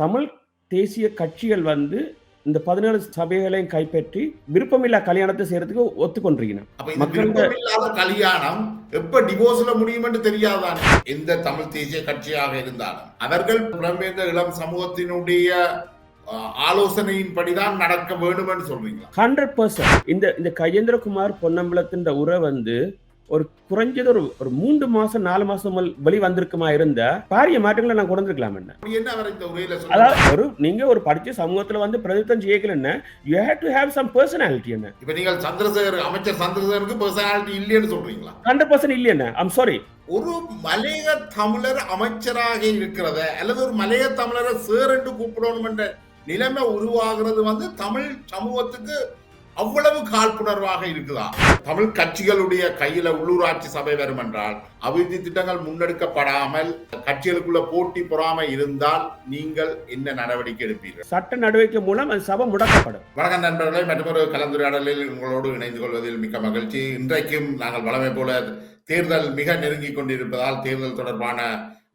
தமிழ் தேசிய கட்சிகள் வந்து இந்த 17 சபைகளையும் கைப்பற்றி விருப்பமில்லா கல்யாணத்தை செய்யறதுக்கு ஒத்துக்கொண்டிருக்கணும். அப்ப இந்த விருப்பமில்லாத கல்யாணம் எப்ப டிவோர்ஸ்ல முடியும்னு தெரியாதான். எந்த தமிழ் தேசிய கட்சியாக இருந்தாலும் அவர்கள் புலம்பெயர்ந்த இளம் சமூகத்தினுடைய ஆலோசனையின்படிதான் நடக்க வேண்டும் சொல்றீங்களா? 100%. இந்த கஜேந்திரகுமார் பொன்னம்பலத்தின் உரை வந்து ஒரு குறைஞ்சது ஒரு 3 மாசம் 4 மாசம் வெளி வந்திருக்குமா இருந்தா பாரிய மாற்றங்களை நான் கொண்டிருக்கலாம். என்ன அவர் இந்த உரையில அதாவது நீங்க ஒரு படிச்ச சமூகத்துல வந்து பிரதித்தம் செய்யலன்னா you have to have some personality. என்ன இப்ப நீங்கள் சந்திரசேகர் அமைச்சர் சந்திரசேகருக்கு personality இல்லைன்னு சொல்றீங்களா? 100% இல்லையா? I'm sorry. ஒரு மலைய தமிழர் அமைச்சராக இருக்கிறத அல்லது ஒரு மலைய தமிழரை சேர் என்று கூப்பிடணும் என்ற நிலைமை உருவாகிறது வந்து தமிழ் சமூகத்துக்கு அவ்வளவு காழ்ப்புணர்வாக இருக்குதா? தமிழ் கட்சிகளுடைய கையில உள்ளூராட்சி சபை வரும் என்றால் அபிவிருத்தி திட்டங்கள் முன்னெடுக்கப்படாமல் கட்சிகளுக்குள்ள போட்டி பொறாமை இருந்தால் நீங்கள் என்ன நடவடிக்கை எடுப்பீர்கள்? சட்ட நடவடிக்கை மூலம் அது சபை முடக்கப்படும். வணக்கம் நண்பர்களே, மற்றொரு கலந்துரையாடலில் உங்களோடு இணைந்து கொள்வதில் மிக்க மகிழ்ச்சி. இன்றைக்கும் நாங்கள் வழமை போல தேர்தல் மிக நெருங்கிக் கொண்டிருப்பதால் தேர்தல் தொடர்பான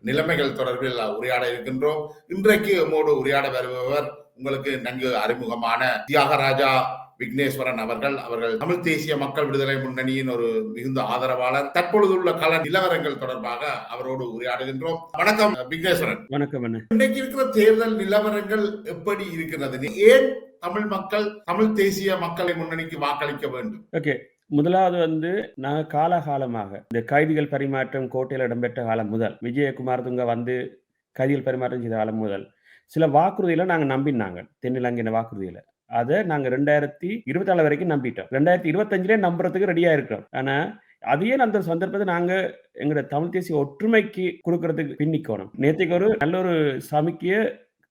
நிலைமைகள் தொடர்பில் உரையாட இருக்கின்றோம். இன்றைக்கு நம்மோடு உரையாட வருபவர் உங்களுக்கு நன்கு அறிமுகமான தியாகராஜா விக்னேஸ்வரன் அவர்கள் தமிழ் தேசிய மக்கள் விடுதலை முன்னணியின் ஒரு மிகுந்த ஆதரவாளர். தற்பொழுதுள்ள கள நிலவரங்கள் தொடர்பாக அவரோடு உரையாடுகின்றோம். வணக்கம் விக்னேஸ்வரன். வணக்கம். இன்றைக்கு இருக்கிற தேர்தல் நிலவரங்கள் எப்படி இருக்கிறது? ஏன் தமிழ் மக்கள் தமிழ் தேசிய மக்களை முன்னணிக்கு வாக்களிக்க வேண்டும்? ஓகே, முதலாவது வந்து நாங்கள் காலகாலமாக இந்த கைதிகள் பரிமாற்றம் கோட்டையில் இடம்பெற்ற காலம் முதல், விஜயகுமார் துங்க வந்து கைதிகள் பரிமாற்றம் செய்த காலம் முதல் சில வாக்குறுதிகளை நாங்கள் நம்பினாங்க. தென்னிலங்கையின் வாக்குறுதியில அதை நாங்க 2024 வரைக்கும் நம்பிட்டோம். 2025 நம்புறதுக்கு ரெடியா இருக்கிறோம். ஆனா அதையே அந்த சந்தர்ப்பத்தை நாங்க எங்களோட தமிழ் தேசிய ஒற்றுமைக்கு கொடுக்கறதுக்கு பின்னிக்கணும். நேற்றுக்கு ஒரு நல்ல ஒரு சமிக்கைய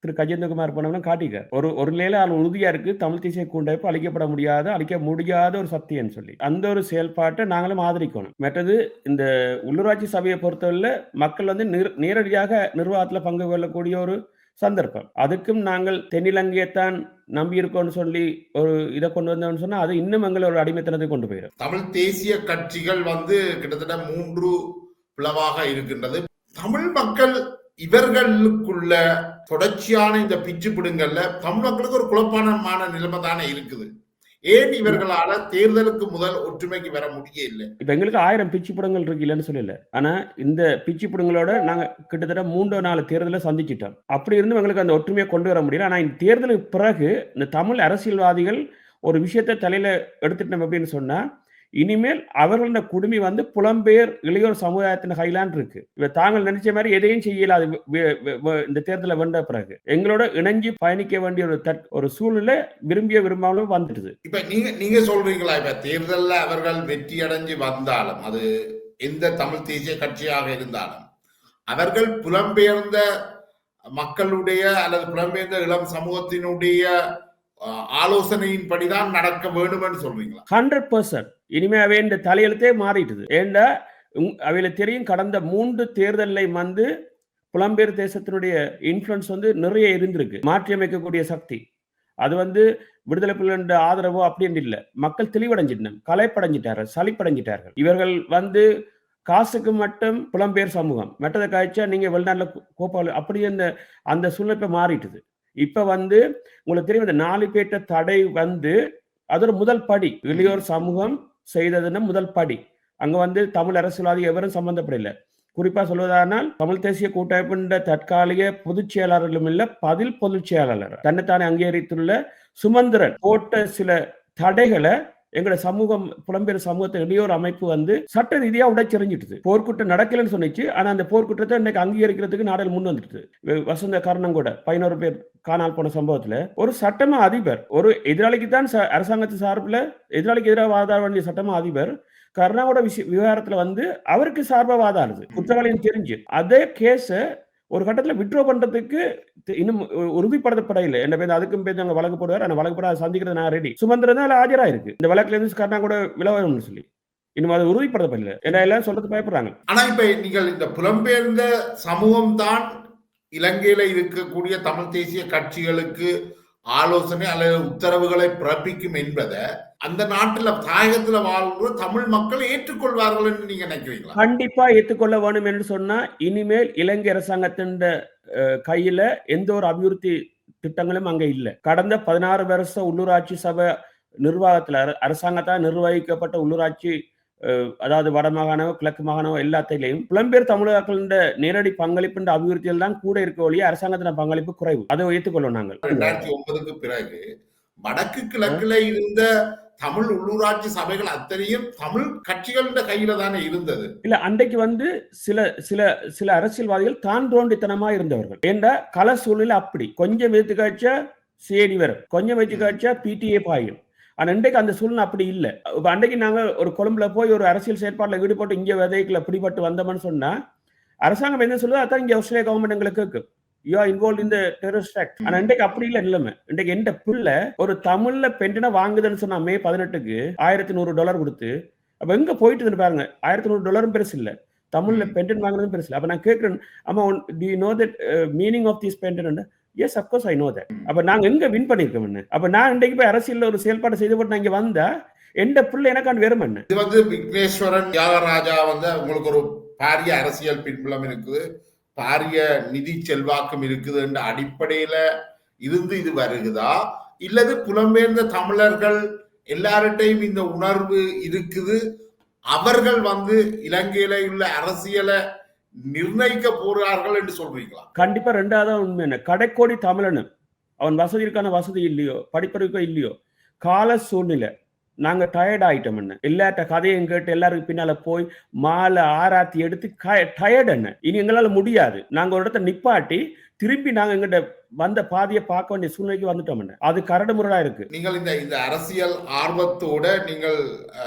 திரு கஜேந்திரகுமார் பொன்னம்பலம் காட்டிக்கார். ஒரு நிலையில உறுதியா இருக்கு, தமிழ் தேசிய கூட்டமைப்பு அழிக்க முடியாத ஒரு சக்தின்னு சொல்லி அந்த ஒரு செயல்பாட்டை நாங்களும் ஆதரிக்கணும். மற்றது இந்த உள்ளூராட்சி சபையை பொறுத்தவரை மக்கள் வந்து நேரடியாக நிர்வாகத்துல பங்கு கொள்ளக்கூடிய ஒரு சந்தர்ப்பம். அதுக்கும் நாங்கள் தென்னிலங்கையைத்தான் நம்பி இருக்கோம்னு சொல்லி ஒரு இதை கொண்டு வந்தோம்னு சொன்னா அது இன்னும் எங்களை ஒரு அடிமைத்தனத்தை கொண்டு போயிடும். தமிழ் தேசிய கட்சிகள் வந்து கிட்டத்தட்ட 3 பிளவாக இருக்கின்றது. தமிழ் மக்கள் இவர்களுக்குள்ள தொடர்ச்சியான இந்த பிச்சு பிடுங்கல்ல தமிழ் மக்களுக்கு ஒரு குழப்பமான நிலைமை தானே இருக்குது. ஏன் இவர்களால தேர்தலுக்கு முதல் ஒற்றுமைக்கு வர முடியல? இப்ப எங்களுக்கு 1000 பிச்சு படங்கள் இருக்கு இல்லைன்னு சொல்லல. ஆனா இந்த பிச்சு படங்களோட நாங்க கிட்டத்தட்ட 3-4 தேர்தலை சந்திச்சிட்டோம். அப்படி இருந்து எங்களுக்கு அந்த ஒற்றுமையை கொண்டு வர முடியல. ஆனா இந்த தேர்தலுக்கு பிறகு இந்த தமிழ் அரசியல்வாதிகள் ஒரு விஷயத்தை தலையில எடுத்துட்டோம் அப்படின்னு சொன்னா இனிமேல் அவர்களோட குடுமி வந்து புலம்பெயர் இளையோர் சமுதாயத்தின் கையிலான் இருக்கு. தாங்கள் நினைச்ச மாதிரி எதையும் செய்யலாது. இந்த தேர்தலை வென்ற பிறகு எங்களோட இணைஞ்சு பயணிக்க வேண்டிய ஒரு சூழ்நிலை விரும்பாமலும் வந்துடுது. இப்ப நீங்க சொல்றீங்களா, இப்ப தேர்தலில் அவர்கள் வெற்றி அடைஞ்சு வந்தாலும் அது எந்த தமிழ் தேசிய கட்சியாக இருந்தாலும் அவர்கள் புலம்பெயர்ந்த மக்களுடைய அல்லது புலம்பெயர்ந்த இளம் சமூகத்தினுடைய ஆலோசனையின்படிதான் நடக்க வேண்டும் சொல்றீங்களா? 100%. இனிமே அவை இந்த தலையெழுத்தே மாறிட்டுது. ஏண்டா அவையில தெரியும், கடந்த 3 தேர்தலில் வந்து புலம்பெயர் தேசத்தினுடைய இன்ஃபுளுன்ஸ் வந்து நிறைய இருந்திருக்கு. மாற்றி அமைக்கக்கூடிய சக்தி அது வந்து விடுதலை புலிகளோட ஆதரவோ அப்படின்னு இல்லை. மக்கள் தெளிவடைஞ்சிட்டாங்க, கலைப்படைஞ்சிட்டார்கள், சலிப்படைஞ்சிட்டார்கள். இவர்கள் வந்து காசுக்கு மட்டும் புலம்பெயர் சமூகம் மற்றதை காய்ச்சா நீங்க வெளிநாட்டுல கோப்பால் அப்படி அந்த சூழ்நிலை மாறிட்டுது. இப்ப வந்து உங்களுக்கு தெரியும், இந்த 4 பேட்ட தடை வந்து அது ஒரு முதல் படி. இளையோர் சமூகம் செய்ததுன்னு முதல் படி. அங்க வந்து தமிழ் அரசியல்வாதி எவரும் சம்பந்தப்படல. குறிப்பா சொல்வதானால் தமிழ் தேசிய கூட்டமைப்பின் தற்காலிக பொதுச் செயலாளர்களும் இல்ல, பதில் பொதுச் செயலாளர் தன்னைத்தானே அங்கீகரித்துள்ள சுமந்திரன் போட்ட சில தடைகளை எங்களோட சமூகம் புலம்பெயர் சமூகத்தை இளையோர் அமைப்பு வந்து சட்ட ரீதியா உடைச்செறிஞ்சிட்டு போர்க்குற்றம் நடக்கலன்னு சொன்னிச்சு. ஆனா அந்த போர்க்குற்றத்தை இன்னைக்கு அங்கீகரிக்கிறதுக்கு நாடுகள் முன் வந்துட்டு. வசந்த காரணம் கூட 11 பேர் காணால் போன சம்பவத்துல ஒரு சட்டமா அதிபர் ஒரு எதிராளிக்கு தான் அரசாங்கத்து சார்பில் எதிராளிக்கு எதிராக வாதாட வேண்டிய சட்டமா அதிபர் கர்நாடக விவகாரத்துல வந்து அவருக்கு சார்பா வாதாடுது. குற்றவாளின்னு தெரிஞ்சு அதே கேஸ ஒரு கட்டத்தில் விட்ரோ பண்றதுக்கு இன்னும் உறுதிப்படுத்தப்படையில்லை. என்ன பேர் அதுக்கும் பேர் நாங்கள் வழக்கு போடுவார். அந்த வழக்கு போட சந்திக்கிறது நான் ரெடி. சுமந்திரன் தான் ஆஜராயிருக்கு. இந்த வழக்குல இருந்து கர்நாடகா விலவணும்னு சொல்லி இன்னும் அது உறுதிப்படுத்தப்படல. ஏன்னா எல்லாம் சொல்றது பயப்படுறாங்க. ஆனா இப்ப நீங்கள் இந்த புலம்பெயர்ந்த சமூகம் தான் இலங்கையில இருக்கக்கூடிய தமிழ் தேசிய கட்சிகளுக்கு ஆலோசனை அல்லது உத்தரவுகளை பிறப்பிக்கும் என்பதை அந்த நாட்டுல தாயகத்துல வாழ்ற தமிழ் மக்கள் ஏற்றுக்கொள்வார்கள் என்று நீங்க நினைக்கிறீங்களா? கண்டிப்பா ஏற்றுக்கொள்ள வேணும் என்று சொன்னா இனிமேல் இலங்கை அரசாங்கத்தின் கையில எந்த ஒரு அபிவிருத்தி திட்டங்களும் அங்க இல்ல. கடந்த 16 வருஷ உள்ளூராட்சி சபை நிர்வாகத்துல அரசாங்கத்தால் நிர்வகிக்கப்பட்ட உள்ளூராட்சி அதாவது வடமாகாணம், கிழக்கு மாகாணம் எல்லாத்திலையும் புலம்பெயர் தமிழர்களின் நேரடி பங்களிப்பு அபிவிருத்தியில் தான் கூட இருக்க ஒழிய அரசாங்கத்தின பங்களிப்பு குறைவு. அதை ஏற்றுக்கொள்ளும் நாங்கள். 2009க்கு பிறகு வடக்கு கிழக்குல இருந்த தமிழ் உள்ளூராட்சி சபைகள் அத்தனையும் தமிழ் கட்சிகளின் கையில தானே இருந்தது. இல்ல அன்றைக்கு சில சில சில அரசியல்வாதிகள் தான் தோண்டித்தனமா இருந்தவர்கள் என்ற கள சூழ்நிலை அப்படி கொஞ்சம் வைத்து காய்ச்சா சிஐடி வரும், கொஞ்சம் வைத்து காய்ச்சா பிடிஏ பாயும். ஆனா இன்றைக்கு அந்த சூழ்நிலை அப்படி இல்லை. அன்றைக்கு நாங்க ஒரு கொழும்புல போய் ஒரு அரசியல் செயற்பாட்டில் ஈடுபட்டு இங்க விதைக்குள்ள பிடிபட்டு வந்தோம்னு சொன்னா அரசாங்கம் என்ன சொல்லுது அதான் இங்க ஆஸ்திரேலியா கவர்மெண்ட் எங்களுக்கு you are involved in the terrorist act. ஆனா இன்றைக்கு அப்படி இல்ல நிலைமை. இன்றைக்கு எந்த பிள்ளை ஒரு தமிழ்ல பெண்டனை வாங்குதுன்னு சொன்னா மே 18க்கு $1100 கொடுத்து அப்ப எங்க போயிட்டு பாருங்க. $1100 பெருசு இல்ல, தமிழ்ல பெண்டன் வாங்குறதும் பெருசு இல்ல. அப்ப நான் கேட்கிறேன், அம்மா do you know that meaning of this pension? Yes, of course I know that. அப்ப நாங்க எங்க வின் பண்ணிருக்கோம்? அப்ப நான் இன்றைக்கு போய் அரசியல்ல ஒரு செயல்பாடு செய்து போட்டு நான் இங்க வந்தா எந்த பிள்ளை எனக்கு வேறும் என்ன? இது விக்னேஸ்வரன் தியாகராஜா உங்களுக்கு ஒரு பாரிய அரசியல் பின்புலம் இருக்குது, பாரிய நிதி செல்வாக்கம் இருக்குது என்ற அடிப்படையில இருந்து இது வருகுதா, இல்லது புலம்பெயர்ந்த தமிழர்கள் எல்லார்ட்டையும் இந்த உணர்வு இருக்குது, அவர்கள் இலங்கையில உள்ள அரசியலை நிர்ணயிக்க போறார்கள் என்று சொல்றீங்களா? கண்டிப்பா ரெண்டாவது உண்மை என்ன, கடைக்கோடி தமிழனு அவன் வசதிக்கான வசதி இல்லையோ படிப்பறிவுக்கோ இல்லையோ கால சூழ்நிலை நாங்க டயர்ட் ஆயிட்டோம் என்ன, எல்லாட்ட கதையும் கேட்டு எல்லாருக்கும் பின்னால போய் மாலை ஆராத்தி எடுத்து டயர்ட் என்ன, இனி எங்களால முடியாது, நாங்க ஒரு இடத்த நிப்பாட்டி திரும்பி நாங்க எங்கிட்ட வந்த பாதியை பார்க்க வேண்டிய சூழ்நிலைக்கு வந்துட்டோம். அது கரடு முரடா இருக்கு. நீங்கள் இந்த அரசியல் ஆர்வத்தோட நீங்கள்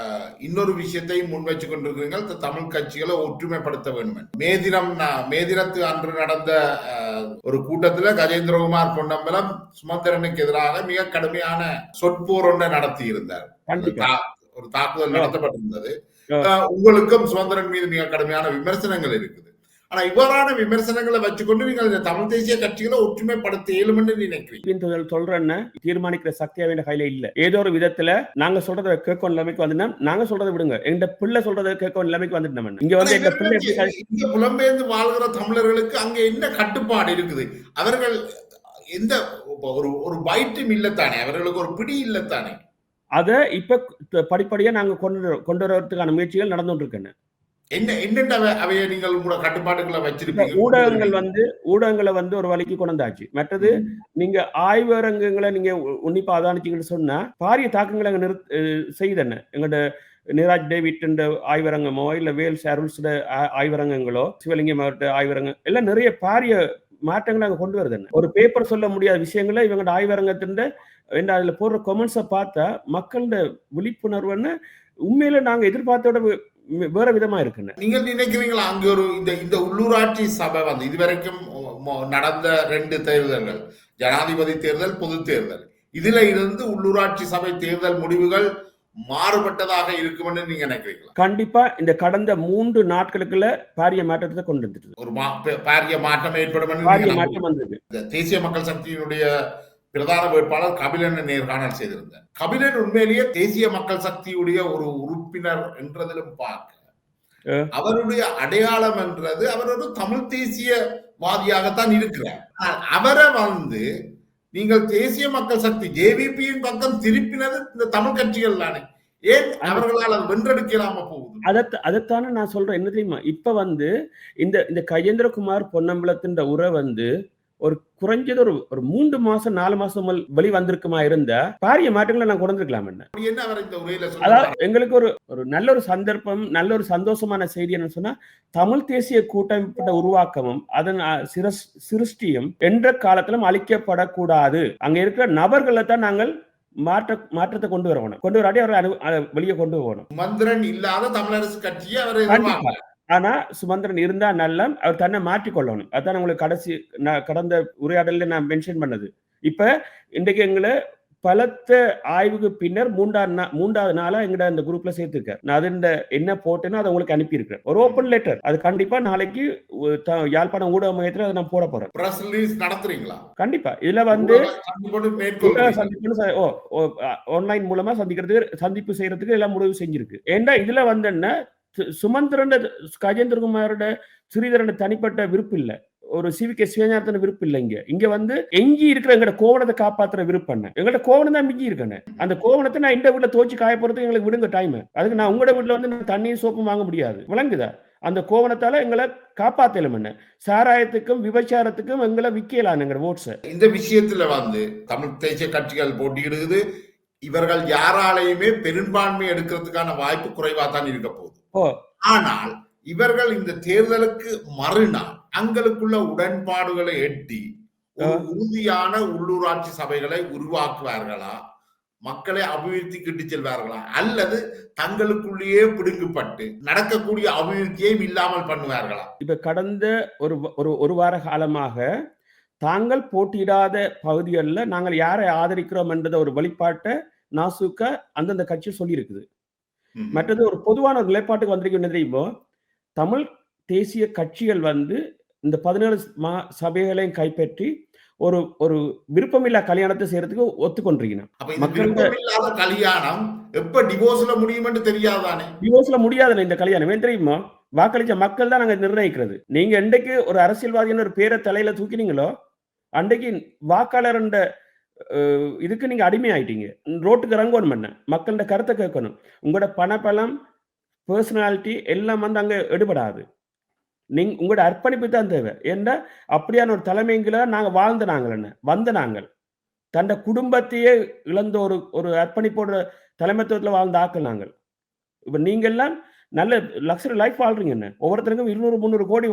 இன்னொரு விஷயத்தை முன் வச்சு கொண்டிருக்கிறீர்கள், தமிழ் கட்சிகளை ஒற்றுமைப்படுத்த வேண்டும். மேதினத்து அன்று நடந்த ஒரு கூட்டத்துல கஜேந்திரகுமார் பொன்னம்பலம் சுமந்திரனுக்கு எதிராக மிக கடுமையான சொற்போர் ஒன்றை நடத்தி இருந்தார். ஒரு தாக்குதல் நடத்தப்பட்டிருந்தது. உங்களுக்கும் சுமந்திரன் மீது மிக கடுமையான விமர்சனங்கள் இருக்குது. ஆனா இவ்வாறான விமர்சனங்களை வச்சுக்கொண்டு நீங்கள் இந்த தமிழ் தேசிய கட்சிகளை ஒற்றுமைப்படுத்த இயலும்னு நினைக்கிறீங்க? சொல்றேன்னு தீர்மானிக்கிற சக்தி அவன் கையில இல்ல. ஏதோ ஒரு விதத்துல நாங்க சொல்றதை கேட்க நிலைமைக்கு வந்து நாங்க சொல்றதை விடுங்க, எங்க பிள்ளை சொல்றதை கேட்க நிலைமைக்கு வந்துட்டோம். இங்க எங்க பிள்ளை இங்க புலம்பெயர்ந்து வாழ்கிற தமிழர்களுக்கு அங்க என்ன கட்டுப்பாடு இருக்குது? அவர்கள் எந்த ஒரு பைட்டும் இல்லத்தானே, அவர்களுக்கு ஒரு பிடி இல்லத்தானே. அதை இப்ப படிப்படியா நாங்க கொண்டு வரதுக்கான முயற்சிகள் நடந்துட்டு இருக்கேன். அவைய நீங்கள் உங்களோட கட்டுப்பாடுகளை வச்சிருப்பீங்க. ஊடகங்களை ஒரு வழிக்கு கொண்டாச்சு. மற்றது நீங்க ஆய்வரங்கங்களை நீங்க உன்னிப்பா அவதானிச்சீங்கன்னு சொன்னா பாரிய தாக்கங்களை செய்தன. எங்களோட நிராஜ் டேவிட் ஆய்வரங்கமோ இல்ல வேல்ஸ் அருள்ஸோட ஆய்வரங்கங்களோ சிவலிங்கம் மாவட்ட ஆய்வரங்கம் எல்லாம் நிறைய பாரிய மாற்றங்களை அங்க கொண்டு வருது. ஒரு பேப்பர் சொல்ல முடியாத விஷயங்களை இவங்களோட ஆய்வரங்கத்தின் அதுல போடுற கொமெண்ட்ஸை பார்த்தா மக்களோட விழிப்புணர்வுன்னு உண்மையில நாங்க எதிர்பார்த்தோட வேற விதமா இருக்குன்னு நீங்கள் நினைக்கிறீங்களா? அங்க ஒரு இந்த உள்ளூராட்சி சபை இதுவரைக்கும் நடந்த 2 தேர்தல்கள், ஜனாதிபதி தேர்தல், பொது தேர்தல், இதுல இருந்து உள்ளூராட்சி சபை தேர்தல் முடிவுகள் மாறுபட்டதாக இருக்கும் நீங்க நினைக்கிறீங்களா? கண்டிப்பா இந்த கடந்த 3 நாட்களுக்குள்ள பாரிய மாற்றத்தை கொண்டு வந்துட்டு ஒரு பாரிய மாற்றம் ஏற்படும். தேசிய மக்கள் சக்தியினுடைய பிரதான வேட்பாளர் கபிலன் நேர்காணல் செய்திருந்தார். கபிலன் உண்மையிலேயே தேசிய மக்கள் சக்தியுடைய ஒரு உறுப்பினர் என்றதிலும் பார்க்க அவருடைய அடையாளம் என்றது அவர் ஒரு தமிழ் தேசியவாதியாகத்தான் இருக்கிறார். அவரை நீங்கள் தேசிய மக்கள் சக்தி ஜேவிபியின் பக்கம் திருப்பினது இந்த தமிழ் கட்சிகள் தானே, ஏன் அவர்களால் அது வென்றெடுக்கலாம போகுது? அதைத்தானே நான் சொல்றேன். என்ன தெரியுமா, இப்ப இந்த கஜேந்திரகுமார் பொன்னம்பலத்தின் உரை ஒரு குறைஞ்சது ஒரு 3 மாசம் 4 மாசம் வெளி வந்திருக்குமா இருந்தா பாரிய மாற்றங்களை நான் கொண்டிருக்கலாம். அதாவது எங்களுக்கு ஒரு நல்ல ஒரு சந்தர்ப்பம், நல்ல ஒரு சந்தோஷமான செய்தி என்ன சொன்னா, தமிழ் தேசிய கூட்டமைப்பட்ட உருவாக்கமும் அதன் சிருஷ்டியும் என்ற காலத்திலும் அழிக்கப்படக்கூடாது. அங்க இருக்கிற நபர்களை தான் நாங்கள் மாற்றத்தை கொண்டு வரணும், கொண்டு வராடி அவரை வெளியே கொண்டு போகணும். மந்திரன் இல்லாத தமிழரசு கட்சியை ஆனா சுமந்திரன் இருந்தா நல்ல அவர் தன்னை மாற்றிக்கொள்ளணும். அதான் உங்களுக்கு கடந்த உரையாடல நான் மென்ஷன் பண்ணது. இப்ப இன்றைக்கு எங்களை பலத்த ஆய்வுக்கு பின்னர் 3வது நாளா எங்கட இந்த குரூப்ல சேர்த்திருக்காரு. நான் அது என்ன போட்டேன்னா அதை உங்களுக்கு அனுப்பி இருக்கிறேன், ஒரு ஓப்பன் லெட்டர். அது கண்டிப்பா நாளைக்கு யாழ்ப்பாணம் ஊடக மையத்துல அதை நான் போட போறேன். கண்டிப்பா இதுல ஆன்லைன் மூலமா சந்திப்பு செய்யறதுக்கு எல்லாம் முடிவு செஞ்சிருக்கு. ஏன்னா இதுல சுமந்திரன் கஜேந்திரகுமாரோட ஸ்ரீதரன் தனிப்பட்ட விருப்பம் இல்ல, ஒரு சிவிக்க சுயஞானத்தின விருப்பம் இல்லை. இங்க வந்து எங்கி இருக்கிற எங்கட கோவணத்தை காப்பாத்துற விருப்பம் என்ன? எங்கட கோவணம் தான் மிஞ்சி இருக்கேன். அந்த கோவணத்தை நான் இந்த வீட்டுல துவச்சு காய போறதுக்கு எங்களுக்கு விடுங்க டைம். அதுக்கு நான் உங்களோட வீட்டுல வந்து தண்ணியும் சோப்பும் வாங்க முடியாது. விளங்குதா? அந்த கோவணத்தால எங்களை காப்பாத்தலும் என்ன? சாராயத்துக்கும் விபச்சாரத்துக்கும் எங்களை விக்கலாம் எங்க ஓட்ஸ். இந்த விஷயத்துல வந்து தமிழ் தேசிய கட்சிகள் போட்டியிடுகிறது. இவர்கள் யாராலையுமே பெரும்பான்மை எடுக்கிறதுக்கான வாய்ப்பு குறைவா தான் இருக்க போகுது. ஆனால் இவர்கள் இந்த தேர்தலுக்கு மறுநாள் தங்களுக்குள்ள உடன்பாடுகளை எட்டி ஒரு உறுதியான உள்ளூராட்சி சபைகளை உருவாக்குவார்களா, மக்களை அபிவிருத்திக்கிட்டு செல்வார்களா, அல்லது தங்களுக்குள்ளேயே பிடுங்கப்பட்டு நடக்கக்கூடிய அபிவிருத்தியையும் இல்லாமல் பண்ணுவார்களா? இப்ப கடந்த ஒரு வார காலமாக தாங்கள் போட்டியிடாத பகுதிகளில் நாங்கள் யாரை ஆதரிக்கிறோம் என்றத ஒரு வெளிப்பாட்டை நாசுக்க அந்தந்த கட்சி சொல்லி இருக்குது. மற்றது ஒரு பொதுவான ஒரு நிலைப்பாட்டுக்கு வந்திருக்க தெரியுமோ, தமிழ் தேசிய கட்சிகள் வந்து இந்த 17 சபைகளையும் கைப்பற்றி ஒரு ஒரு விருப்பமில்லா கல்யாணத்தை செய்யறதுக்கு ஒத்துக்கொண்டிருக்கணும். கல்யாணம் எப்ப டிவோர்ஸ்ல முடியும் என்று தெரியாதானே? டிவோர்ஸ்ல முடியாதுன்னு இந்த கல்யாணம் ஏன் தெரியுமா? வாக்களிச்ச மக்கள் தான் நாங்க நிர்ணயிக்கிறது. நீங்க என்னைக்கு ஒரு அரசியல்வாதின்னு ஒரு பேரை தலையில தூக்கினீங்களோ அன்றைக்கு வாக்காளர் இதுக்கு நீங்க அடிமை ஆயிட்டீங்க. ரோட்டுக்கு இறங்கணும் பண்ண மக்களோட கருத்தை கேட்கணும். உங்களோட பணபலம், பர்சனாலிட்டி எல்லாம் வந்து அங்க எடுபடாது. நீங்க உங்களோட அர்ப்பணிப்பு தான் தேவை. ஏன்னா அப்படியான ஒரு தலைமைங்களை நாங்க வந்த நாங்கள் தண்ட குடும்பத்தையே இழந்த ஒரு அர்ப்பணிப்போட தலைமைத்துவத்தில் வாழ்ந்த ஆக்கள் நாங்கள். இப்ப நீங்க எல்லாம் நல்ல லக்ஸரி லைஃப் வாழ்றீங்க என்ன? ஒவ்வொருத்தருக்கும் 200-300 கோடி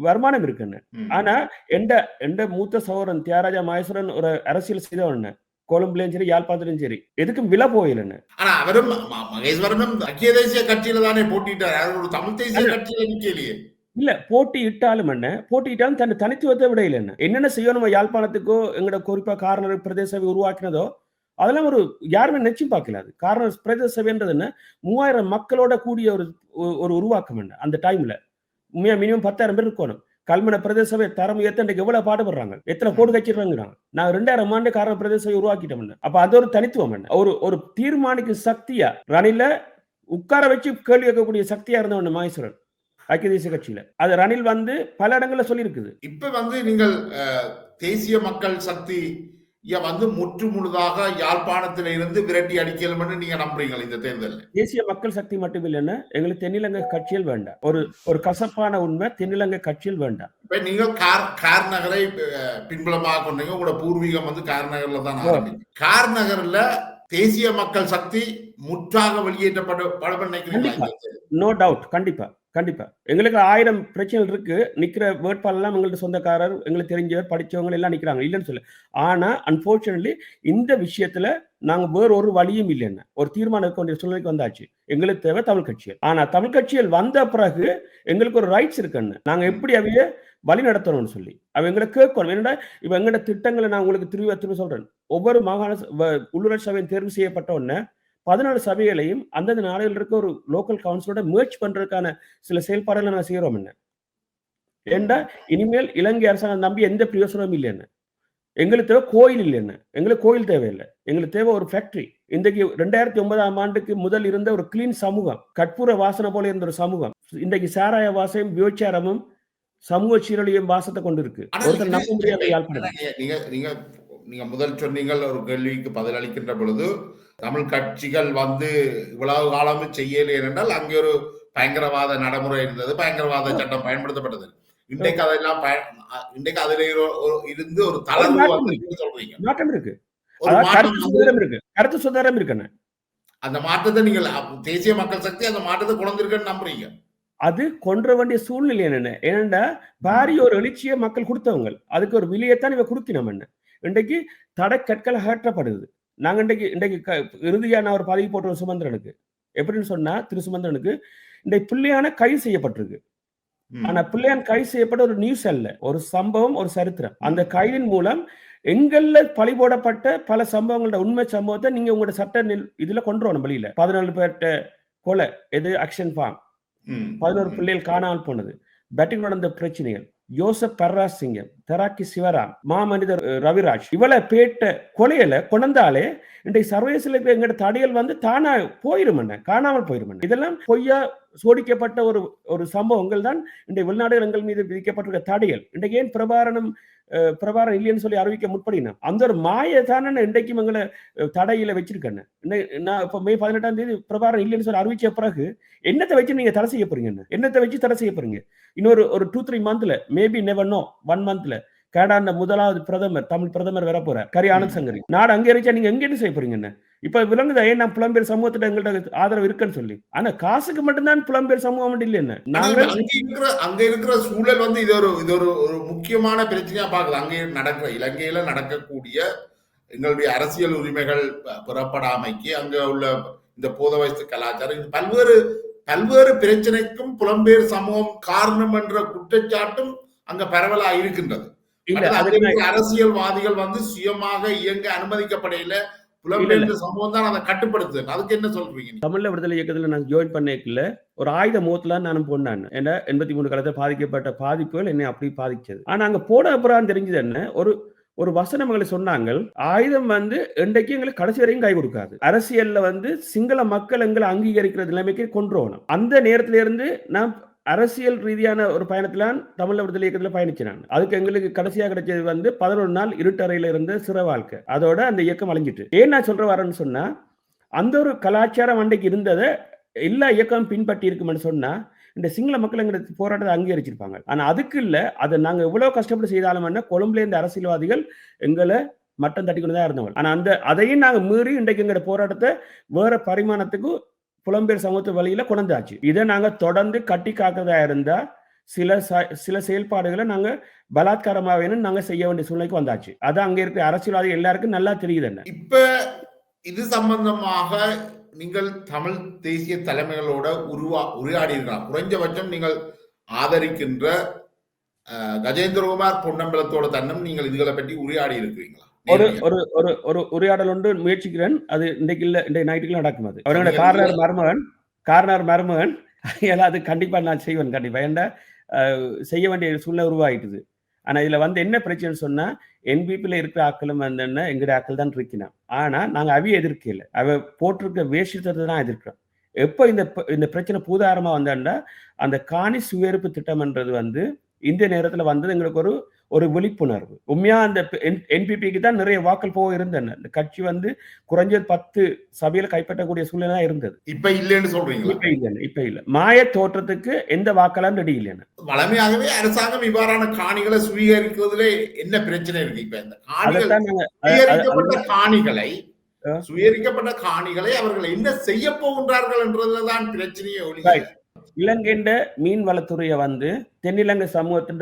வருமானம் இருக்குன்னு. ஆனா எந்த மூத்த சகோதரன் தியாகராஜா மகேஸ்வரன் ஒரு அரசியல் செய்தவன் கொழும்புலயும் சரி யாழ்ப்பாணத்திலும் சரி எதுக்கும் விலை போயிலன்னு. ஆனா அவரும் மகேஸ்வரனும் ஐக்கிய தேசிய கட்சியில தானே போட்டிட்டார். ஒரு தமிழ் தேசிய கட்சியில நிக்கலையே. இல்ல போட்டியிட்டாலும் தன் தனித்துவத்தை விட இல்லைன்னு என்னென்ன செய்யணும் யாழ்ப்பாணத்துக்கோ எங்களோட குறிப்பா காரணர் பிரதேச சபை உருவாக்கினதோ அதெல்லாம் யாருமே நிச்சயம் பார்க்கலாது. காரணம் பிரதேச சபைன்றது என்ன 3000 மக்களோட கூடிய ஒரு உருவாக்கம் என்ன அந்த டைம்ல மினிமம் 10,000 பேர் இருக்கணும். கல்மன பிரதேச சபை தரம் எத்தனைக்கு எவ்வளவு பாடுபடுறாங்க, எத்தனை கோடு கட்சிடுறாங்க. நான் 2000 ஆண்டு காரண பிரதேச சபை உருவாக்கிட்டோம். அப்ப அது ஒரு தனித்துவம் என்ன, ஒரு தீர்மானிக்கும் சக்தியா ரணில உட்கார வச்சு கேள்வி கேட்கக்கூடிய சக்தியா இருந்தவன் மகேஸ்வரன் ஐக்கிய தேசிய கட்சியில. அது ரணில் வந்து பல இடங்கள்ல சொல்லி இருக்குது. இப்ப வந்து நீங்கள் தேசிய மக்கள் சக்தி வந்து முற்று முழுதாக யாழ்ப்பாணத்தில இருந்து விரட்டி அடிக்கலும் நீங்க நம்புறீங்க இந்த தேர்தல்? தேசிய மக்கள் சக்தி மட்டும் இல்லைன்னா எங்களுக்கு தென்னிலங்கை கட்சியில் வேண்டாம். ஒரு கசப்பான உண்மை, தென்னிலங்கை கட்சியில் வேண்டாம். இப்ப நீங்க கார் நகரை பின்புலமாக கொண்டீங்க. உங்களோட பூர்வீகம் வந்து கார் நகர்ல தான் ஆரம்பிச்சு. கார் நகர்ல தேசிய மக்கள் சக்தி முற்றாக வெளியேற்றப்பட நினைக்கிறீங்களா? No doubt. கண்டிப்பா எங்களுக்கு 1000 பிரச்சனைகள் இருக்கு. நிக்கிற வேட்பாளர்லாம் எங்களுக்கு சொந்தக்காரர், எங்களுக்கு தெரிஞ்சவர், படிச்சவங்க எல்லாம் நிக்கிறாங்க, இல்லைன்னு சொல்ல. ஆனா அன்பார்ச்சுனேட்லி இந்த விஷயத்துல நாங்க வேற ஒரு வழியும் இல்லைன்னு ஒரு தீர்மானம் இருக்க வேண்டிய சூழ்நிலைக்கு வந்தாச்சு. எங்களுக்கு தேவை தமிழ் கட்சிகள். ஆனா தமிழ் கட்சிகள் வந்த பிறகு எங்களுக்கு ஒரு ரைட்ஸ் இருக்குன்னு நாங்க எப்படி அவைய வழி நடத்தணும்னு சொல்லி அவ எங்களை கேட்கணும். என்னடா இப்ப எங்களோட திட்டங்களை நான் உங்களுக்கு திரும்ப சொல்றேன். ஒவ்வொரு மாகாண உள்ளூராட்சி சபையும் தேர்வு செய்யப்பட்ட உடனே 14 சபைகளையும் அந்தந்த நாடுகள் இருக்க ஒரு லோக்கல் கவுன்சிலோட மேர்ச் பண்றதுக்கான சில செயல்பாடுகளை நாங்கள் செய்யறோம். என்ன ஏண்டா இனிமேல் இலங்கை அரசாங்கம் நம்பி எந்த பிரயோசனமும் இல்லைன்னு. எங்களுக்கு தேவை கோயில் இல்லைன்னு. எங்களுக்கு கோயில் தேவையில்லை. எங்களுக்கு தேவை ஒரு ஃபேக்டரி. இன்றைக்கு 2009ஆம் ஆண்டுக்கு முதல் இருந்த ஒரு கிளீன் சமூகம், கற்பூர வாசனை போல இருந்த ஒரு சமூகம் இன்றைக்கு சாராய வாசையும் விபச்சாரமும் சமூக சீரழியும் வாசத்தை கொண்டு இருக்கு. ஒருத்தர் நம்ப முடியாத யாழ்ப்பாணம். நீங்க முதல் சொன்னீங்கள் ஒரு கேள்விக்கு பதில் அளிக்கின்ற பொழுது தமிழ் கட்சிகள் வந்து இவ்வளவு காலமும் செய்யலை என்றால் அங்கே ஒரு பயங்கரவாத நடைமுறை இருந்தது, பயங்கரவாத சட்டம் பயன்படுத்தப்பட்டது. இன்றைக்கு அதெல்லாம் இன்றைக்கு அதுல இருந்து ஒரு தளர்வு சொல்றீங்க. மாற்றம் இருக்கு, கருத்து சுதந்திரம் இருக்கு. அந்த மாற்றத்தை நீங்கள் தேசிய மக்கள் சக்தி அந்த மாற்றத்தை கொண்டிருக்குன்னு நம்புறீங்க? அது கொன்ற வேண்டிய சூழ்நிலை என்ன? ஏனென்றா பாரிய ஒரு எழுச்சியை மக்கள் கொடுத்தவங்க, அதுக்கு ஒரு விலையத்தான் இவ கொடுக்கணும். என்ன இன்றைக்கு தடை கற்கள் அகற்றப்படுது. நாங்க இன்றைக்கு இறுதியான ஒரு பதவி போட்ட சுமந்திரனுக்கு எப்படின்னு சொன்னா, திரு சுமந்திரனுக்கு இன்றைக்கு பிள்ளையான கைது செய்யப்பட்டிருக்கு. ஆனா பிள்ளையான் கைது செய்யப்பட்ட ஒரு நியூஸ் அல்ல, ஒரு சம்பவம், ஒரு சரித்திரம். அந்த கைதின் மூலம் எங்கள்ல பழி போடப்பட்ட பல சம்பவங்களோட உண்மை சம்பவத்தை நீங்க உங்களோட சட்ட இதுல கொண்டு வரணும் வெளியில. 14 பேர்ட்ட கொலை, எது ஆக்ஷன் ஃபார்ம், 11 பிள்ளைகள் காணாமல் போனது, பேட்டிங் நடந்த பிரச்சனைகள், யோசப் பர்ராஸ் சிங்கம், தராக்கி சிவராம், மாமனிதர் ரவிராஜ், இவளை பேட்ட கொலையில கொண்டாலே இன்றைக்கு சர்வதேச எங்கட தடைகள் வந்து தானா போயிரும், காணாமல் போயிரும். இதெல்லாம் பொய்யா சோடிக்கப்பட்ட ஒரு ஒரு சம்பவங்கள் தான் இந்த வெளிநாடுகள் எங்கள் மீது விதிக்கப்பட்டிருக்க தடைகள். இன்றைக்கு ஏன் பிரபாரணம் இல்லைன்னு சொல்லி அறிவிக்க முற்படினா அந்த ஒரு மாய தானே இன்றைக்கும் எங்களை தடையில வச்சிருக்கேன். நான் இப்போ மே 18ஆம் தேதி பிரபாரம் இல்லைன்னு சொல்லி அறிவிச்ச பிறகு என்னத்தை வச்சு நீங்க தடை செய்ய போறீங்க? என்னத்தை வச்சு தடை செய்ய போறீங்க? இன்னொரு ஒரு 2-3 மந்த்ல மேபி நெவர் நோ 1 மந்த்ல கனடா முதலாவது பிரதமர் தமிழ் பிரதமர் வர போறார் கரி ஆனந்த் சங்கரி. நாடு அங்கே இருந்துச்சா நீங்க எங்க செய்ய போறீங்க? இப்ப விளங்குதா ஏன் நான் புலம்பெயர் சமூகத்துல எங்கள்ட்ட ஆதரவு இருக்குன்னு சொல்லி. ஆனா காசுக்கு மட்டும்தான் புலம்பெயர் சமூகம் இல்லை. என்ன நாங்கள் அங்க இருக்கிற சூழல் வந்து இது ஒரு முக்கியமான பிரச்சனையா பாக்குது. அங்கே நடக்கிற இலங்கையில நடக்கக்கூடிய எங்களுடைய அரசியல் உரிமைகள் பெறப்படாமைக்கு அங்க உள்ள இந்த போத வயசு கலாச்சாரம் பல்வேறு பிரச்சனைக்கும் புலம்பெயர் சமூகம் காரணம் என்ற குற்றச்சாட்டும் அங்க பரவலா இருக்கின்றது. அரசியல்வாதிகள் வந்து சுயமாக இயங்க அனுமதிக்கப்படையில புலம்பெயர் சமூகம் தான் அதை கட்டுப்படுத்து. அதுக்கு என்ன சொல்றீங்க? தமிழ் விடுதலை இயக்கத்துல நான் ஜாயின் பண்ணல ஒரு ஆயுத முகத்துல நானும் போனேன். ஏன்னா 83 காலத்தில் பாதிக்கப்பட்ட பாதிப்புகள் என்னை அப்படி பாதிச்சது. ஆனா அங்க போன அப்புறம் தெரிஞ்சது என்ன, ஒரு வசனம் எங்களை சொன்னாங்க, ஆயுதம் வந்து இன்றைக்கு எங்களுக்கு கடைசி வரையும் கை கொடுக்காது. அரசியல்ல வந்து சிங்கள மக்கள் எங்களை அங்கீகரிக்கிற நிலைமைக்கு கொண்டு வரணும். அந்த நேரத்தில இருந்து நான் அரசியல் ரீதியான ஒரு பயணத்துல தமிழ் விடுதலை இயக்கத்தில் பயணிச்சினாங்க. அதுக்கு எங்களுக்கு கடைசியாக கிடைச்சது வந்து 11 நாள் இருட்டறையில இருந்த சிறை வாழ்க்கை. அதோட அந்த இயக்கம் அழிஞ்சிட்டு. ஏன் நான் சொல்ற வரேன்னு சொன்னா, அந்த ஒரு கலாச்சாரம் அன்றைக்கு இருந்ததை எல்லா இயக்கம் பின்பற்றி இருக்குமென்னு சொன்னா இந்த சிங்கள மக்கள் எங்களுக்கு போராட்டத்தை அங்கீகரிச்சிருப்பாங்க. ஆனா அதுக்கு இல்ல, அதை நாங்க எவ்வளவு கஷ்டப்பட்டு செய்தாலும் கொழும்புல இந்த அரசியல்வாதிகள் எங்களை மட்டம் தட்டிக்கொண்டு தான் இருந்தவங்க. ஆனா அதையும் நாங்க மீறி இன்றைக்கு எங்களோட போராட்டத்தை வேற பரிமாணத்துக்கு புலம்பெயர் சமூகத்து வழியில கொண்டாச்சு. இதை நாங்க தொடர்ந்து கட்டி காக்கிறதா இருந்தா சில செயல்பாடுகளை நாங்க பலாத்காரமாக நாங்க செய்ய வேண்டிய சூழ்நிலைக்கு வந்தாச்சு. அது அங்க இருக்கிற அரசியல்வாதிகள் எல்லாருக்கும் நல்லா தெரியுது. என்ன இப்ப இது சம்பந்தமாக நீங்கள் தமிழ் தேசிய தலைமைகளோட உரையாடி இருக்கலாம். குறைஞ்சபட்சம் நீங்கள் ஆதரிக்கின்ற கஜேந்திரகுமார் பொன்னம்பலத்தோட தன்னும் நீங்கள் இதுகளை பற்றி உரையாடி இருக்கிறீங்களா? ஒரு உரையாடல் ஒன்று முயற்சிக்கிறேன். அது இன்றைக்கு இல்ல, இன்றைக்கு நைட்டுக்குள்ள நடக்கும். அது அவரோட கார்னர் மருமகன் அது கண்டிப்பா நான் செய்வேன். கண்டிப்பா ஏன்னா செய்ய வேண்டிய சூழ்நிலை உருவாயிட்டுது. ஆனா இதுல வந்து என்ன பிரச்சனை சொன்னா, என்பிபில இருக்கிற ஆக்களும் வந்து என்ன எங்கட ஆக்கள் தான் இருக்கணும். ஆனா நாங்க அவிய எதிர்க்கல, அவ போட்டிருக்க வேஷத்தை தான் எதிர்க்கிறோம். எப்ப இந்த பிரச்சனை பூதாரமா வந்தா அந்த காணி சுயேற்பு திட்டம்ன்றது வந்து இந்த நேரத்துல வந்தது எங்களுக்கு ஒரு விழிப்புணர்வு. உண்மையா அந்த என்பிபிக்கு தான் நிறைய வாக்கள் போக இருந்தன. இந்த கட்சி வந்து குறைஞ்சது 10 சபையில கைப்பற்றக்கூடிய சூழ்நிலை இருந்தது. இப்ப இல்லைன்னு சொல்றீங்க? இப்ப இல்ல. மாய தோற்றத்துக்கு எந்த வாக்கெல்லாம் ரெடி இல்லைன்னு. வளமையாகவே அரசாங்கம் இவ்வாறான காணிகளை சுவீகரிக்கிறதுல என்ன பிரச்சனை இருக்கு? இப்ப இந்த சுவீகரிக்கப்பட்ட காணிகளை அவர்கள் என்ன செய்ய போகின்றார்கள் என்றதுதான் பிரச்சனையே ஒழிய. இலங்கைண்ட மீன்வளத்துறையை வந்து தென்னிலங்கை சமூகத்தின்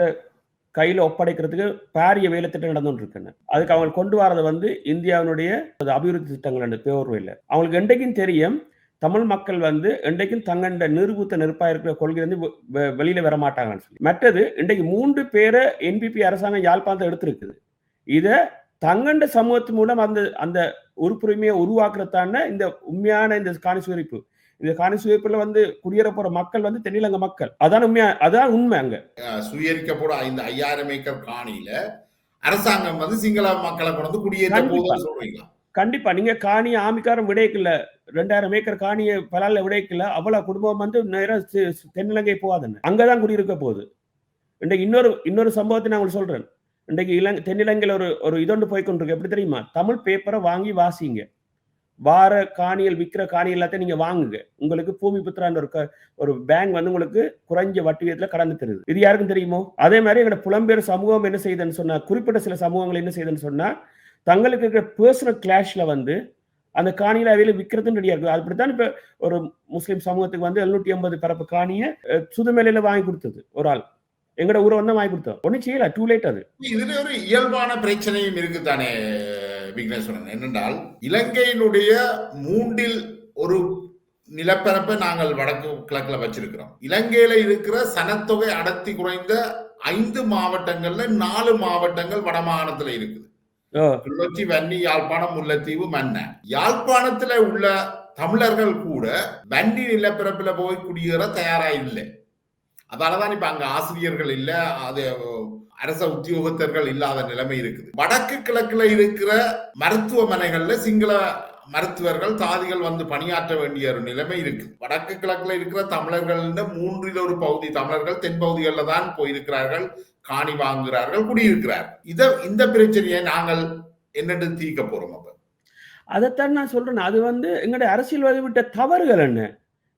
கையில ஒப்படைக்கிறதுக்கு பாரிய வேலை திட்டம் நடந்துட்டு இருக்கு. அதுக்கு அவங்க கொண்டு வரது வந்து இந்தியாவினுடைய அபிவிருத்தி திட்டங்கள் பேர்வையில். அவங்களுக்கு என்றைக்கும் தெரியும் தமிழ் மக்கள் வந்து என்றைக்கும் தங்கண்ட நிரூபித்த நெருப்பா இருக்கிற கொள்கை வந்து வெளியில வர மாட்டாங்கன்னு சொல்லி. மற்றது இன்றைக்கு 3 பேரை என்பிபி அரசாங்கம் யாழ்ப்பாணத்தை எடுத்திருக்குது. இத தங்கண்ட சமூகத்து மூலம் அந்த உறுப்புரிமையை உருவாக்குறதான இந்த உண்மையான இந்த காணி சுவரிப்பு. இந்த காணி சுயேப்புல வந்து குடியேற போற மக்கள் வந்து தென்னிலங்கை மக்கள். அதான் உண்மையா, அதான் உண்மை. அங்க சுயரிக்கப்போட இந்த 5000 ஏக்கர் காணியில அரசாங்கம் வந்து சிங்கள மக்களை கொண்டு குடியேற்ற போகுதுன்னு சொல்றீங்களா? கண்டிப்பா. நீங்க காணியை ஆமிக்காரம் விடைக்கல, 2000 ஏக்கர் காணியை பலால விடைக்கல, அவ்வளவு குடும்பம் வந்து நேரம் தென்னிலங்கை போகாதுன்னு அங்கதான் குடியிருக்க போகுது. இன்றைக்கு இன்னொரு சம்பவத்தை நான் உங்களுக்கு சொல்றேன். இன்றைக்கு தென்னிலங்கையில ஒரு இதொண்டு போய்கொண்டிருக்கு. எப்படி தெரியுமா? தமிழ் பேப்பரை வாங்கி வாசிங்க. வார காணிகள் விற்கிற காணிகள் எல்லாத்தையும் நீங்க வாங்குங்க. உங்களுக்கு பூமி புத்திரான்ற ஒரு பேங்க் வந்து உங்களுக்கு குறைஞ்ச வட்டி வீதத்துல கடந்து தருது. இது யாருக்கும் தெரியுமோ? அதே மாதிரி எங்களோட புலம்பெயர் சமூகம் என்ன செய்யுதுன்னு சொன்னா, குறிப்பிட்ட சில சமூகங்கள் என்ன செய்யுதுன்னு சொன்னா, தங்களுக்கு இருக்கிற பர்சனல் கிளாஷ்ல வந்து அந்த காணியில அவையில விற்கிறதுன்னு ரெடியா இருக்கு. அப்படித்தான் இப்ப ஒரு முஸ்லிம் சமூகத்துக்கு வந்து 750 பரப்பு காணியை சுதுமேலையில வாங்கி கொடுத்தது ஒரு ஆள். எங்கட ஊரை வந்து வாங்கி கொடுத்தோம். ஒன்னும் செய்யல, டூ லேட். அது இதுல ஒரு இயல்பான பிரச்சனையும் இருக்குதானே விக்னேஸ்வரன்? என்னென்றால் இலங்கையினுடைய 3இல் ஒரு நிலப்பரப்பை நாங்கள் வடக்கு கிழக்குல வச்சிருக்கிறோம். இலங்கையில இருக்கிற சனத்தொகை அடர்த்தி குறைந்த 5 மாவட்டங்கள்ல 4 மாவட்டங்கள் வடமாகாணத்துல இருக்குது. கிளிநொச்சி, வன்னி, யாழ்ப்பாணம், முல்லைத்தீவு, மன்ன. யாழ்ப்பாணத்துல உள்ள தமிழர்கள் கூட வன்னி நிலப்பரப்புல போய் குடியேற தயாரா இல்லை. அதனாலதான் இப்ப அங்க ஆசிரியர்கள் இல்ல, அது அரச உத்தியோகத்தர்கள் இல்லாத நிலைமை இருக்குது. வடக்கு கிழக்குல இருக்கிற மருத்துவமனைகள்ல சிங்கள மருத்துவர்கள் தாதிகள் வந்து பணியாற்ற வேண்டிய ஒரு நிலைமை இருக்கு. வடக்கு கிழக்குல இருக்கிற தமிழர்கள் 3 ஒரு பகுதி தமிழர்கள் தென் பகுதிகளில் தான் போயிருக்கிறார்கள், காணி வாங்குகிறார்கள், குடியிருக்கிறார். இந்த பிரச்சனையை நாங்கள் என்னென்று தீர்க்க போறோம்? அப்ப அதைத்தான் நான் சொல்றேன். அது வந்து எங்களுடைய அரசியல்வாதி விட்ட தவறுகள் என்ன?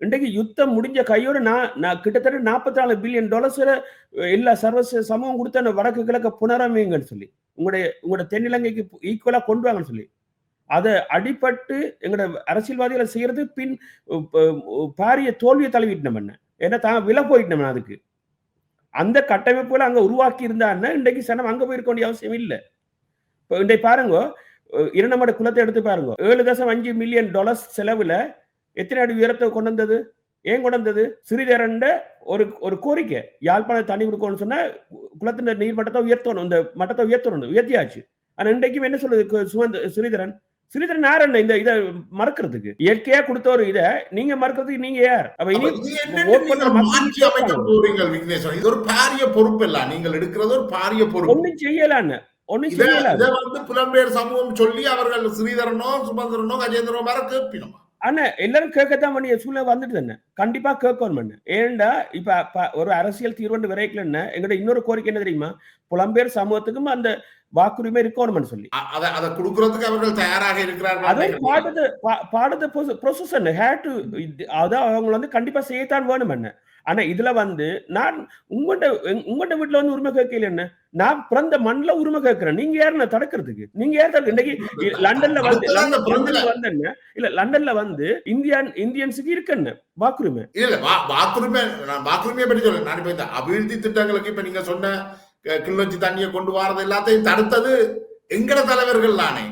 இன்றைக்கு யுத்தம் முடிஞ்ச கையோட நான் கிட்டத்தட்ட $44 பில்லியன் எல்லா சர்வ சமூகம் கொடுத்த வடக்கு கிழக்க புனரமைங்கன்னு சொல்லி உங்களுடைய தென்னிலங்கைக்கு ஈக்குவலா கொண்டு வாங்கன்னு சொல்லி அதை அடிபட்டு எங்களோட அரசியல்வாதிகளை செய்யறது பின் பாரிய தோல்வியை தழுவிட்டோம் என்ன ஏன்னா தான் விலை போயிட்டோம் அதுக்கு அந்த கட்டமைப்புல அங்க உருவாக்கி இருந்தான்னா இன்றைக்கு சனம் அங்க போயிருக்க வேண்டிய அவசியம் இல்லை. இப்போ இன்றைக்கு பாருங்க, இரண்டமட குளத்தை எடுத்து பாருங்க, $7.5 மில்லியன் செலவுல எத்தனை அடி உயரத்தை கொண்டு வந்தது? ஏன் கொண்டு வந்தது? ஸ்ரீதரன் ஒரு கோரிக்கை, யாழ்ப்பாணம் தண்ணி கொடுக்கணும்னு சொன்னா குளத்தின் நீர் உயர்த்தணும், இந்த மட்டத்தை உயர்த்தியாச்சு. ஆனா இன்றைக்கும் என்ன சொல்லுது ஸ்ரீதரன் யார் என்ன இந்த இதை மறக்கிறதுக்கு? இயற்கையா கொடுத்த ஒரு இதை நீங்க மறக்கிறதுக்கு நீங்க யார்? அப்ப இனி இது ஒரு பாரிய பொறுப்பு இல்ல, நீங்கள் எடுக்கிறது ஒரு பாரிய பொறுப்பு. ஒன்னும் செய்யலான்னு வந்து புலம்பெயர் சமூகம் சொல்லி அவர்கள் ஸ்ரீதரனோ சுமந்திரனோ கஜேந்திரனோ வர கேட்பினோம். ஆனா எல்லாரும் கேட்கத்தான் பண்ணி சூழ்நிலை வந்துட்டு தானே கண்டிப்பா கேட்கணும். ஏன்டா இப்ப ஒரு அரசியல் தீர்வு விரைக்கலன்னு எங்கட இன்னொரு கோரிக்கை என்ன தெரியுமா? புலம்பெயர் சமூகத்துக்கும் அந்த வாக்குரிமை இருக்கணும்னு சொல்லி அதை கொடுக்கறதுக்கு அவர்கள் தயாராக இருக்கிறார்கள். அதை பாடத ப்ரொசஸ் அதான் அவங்க வந்து கண்டிப்பா செய்யத்தான் வேணும் என்ன. ஆனா இதுல வந்து நான் உங்கள்கிட்ட வீட்டுல வந்து உரிமை கேட்கல என்ன, நான் பிறந்த மண்ணில உரிமை கேட்கிறேன். நீங்க யாரு நான் தடுக்கிறதுக்கு? நீங்க யாரு? இன்னைக்கு லண்டன்ல வந்து இல்ல லண்டன்ல வந்து இந்தியன்ஸுக்கு இருக்குன்னு வாக்குரிமை இல்ல. வாக்குரிமையை பற்றி சொல்ல நான் இப்ப இந்த அபிவிருத்தி திட்டங்களுக்கு இப்ப நீங்க சொன்ன கிளிநொச்சி தண்ணியை கொண்டு வரது எல்லாத்தையும் தடுத்தது எங்கட தலைவர்கள் தானே.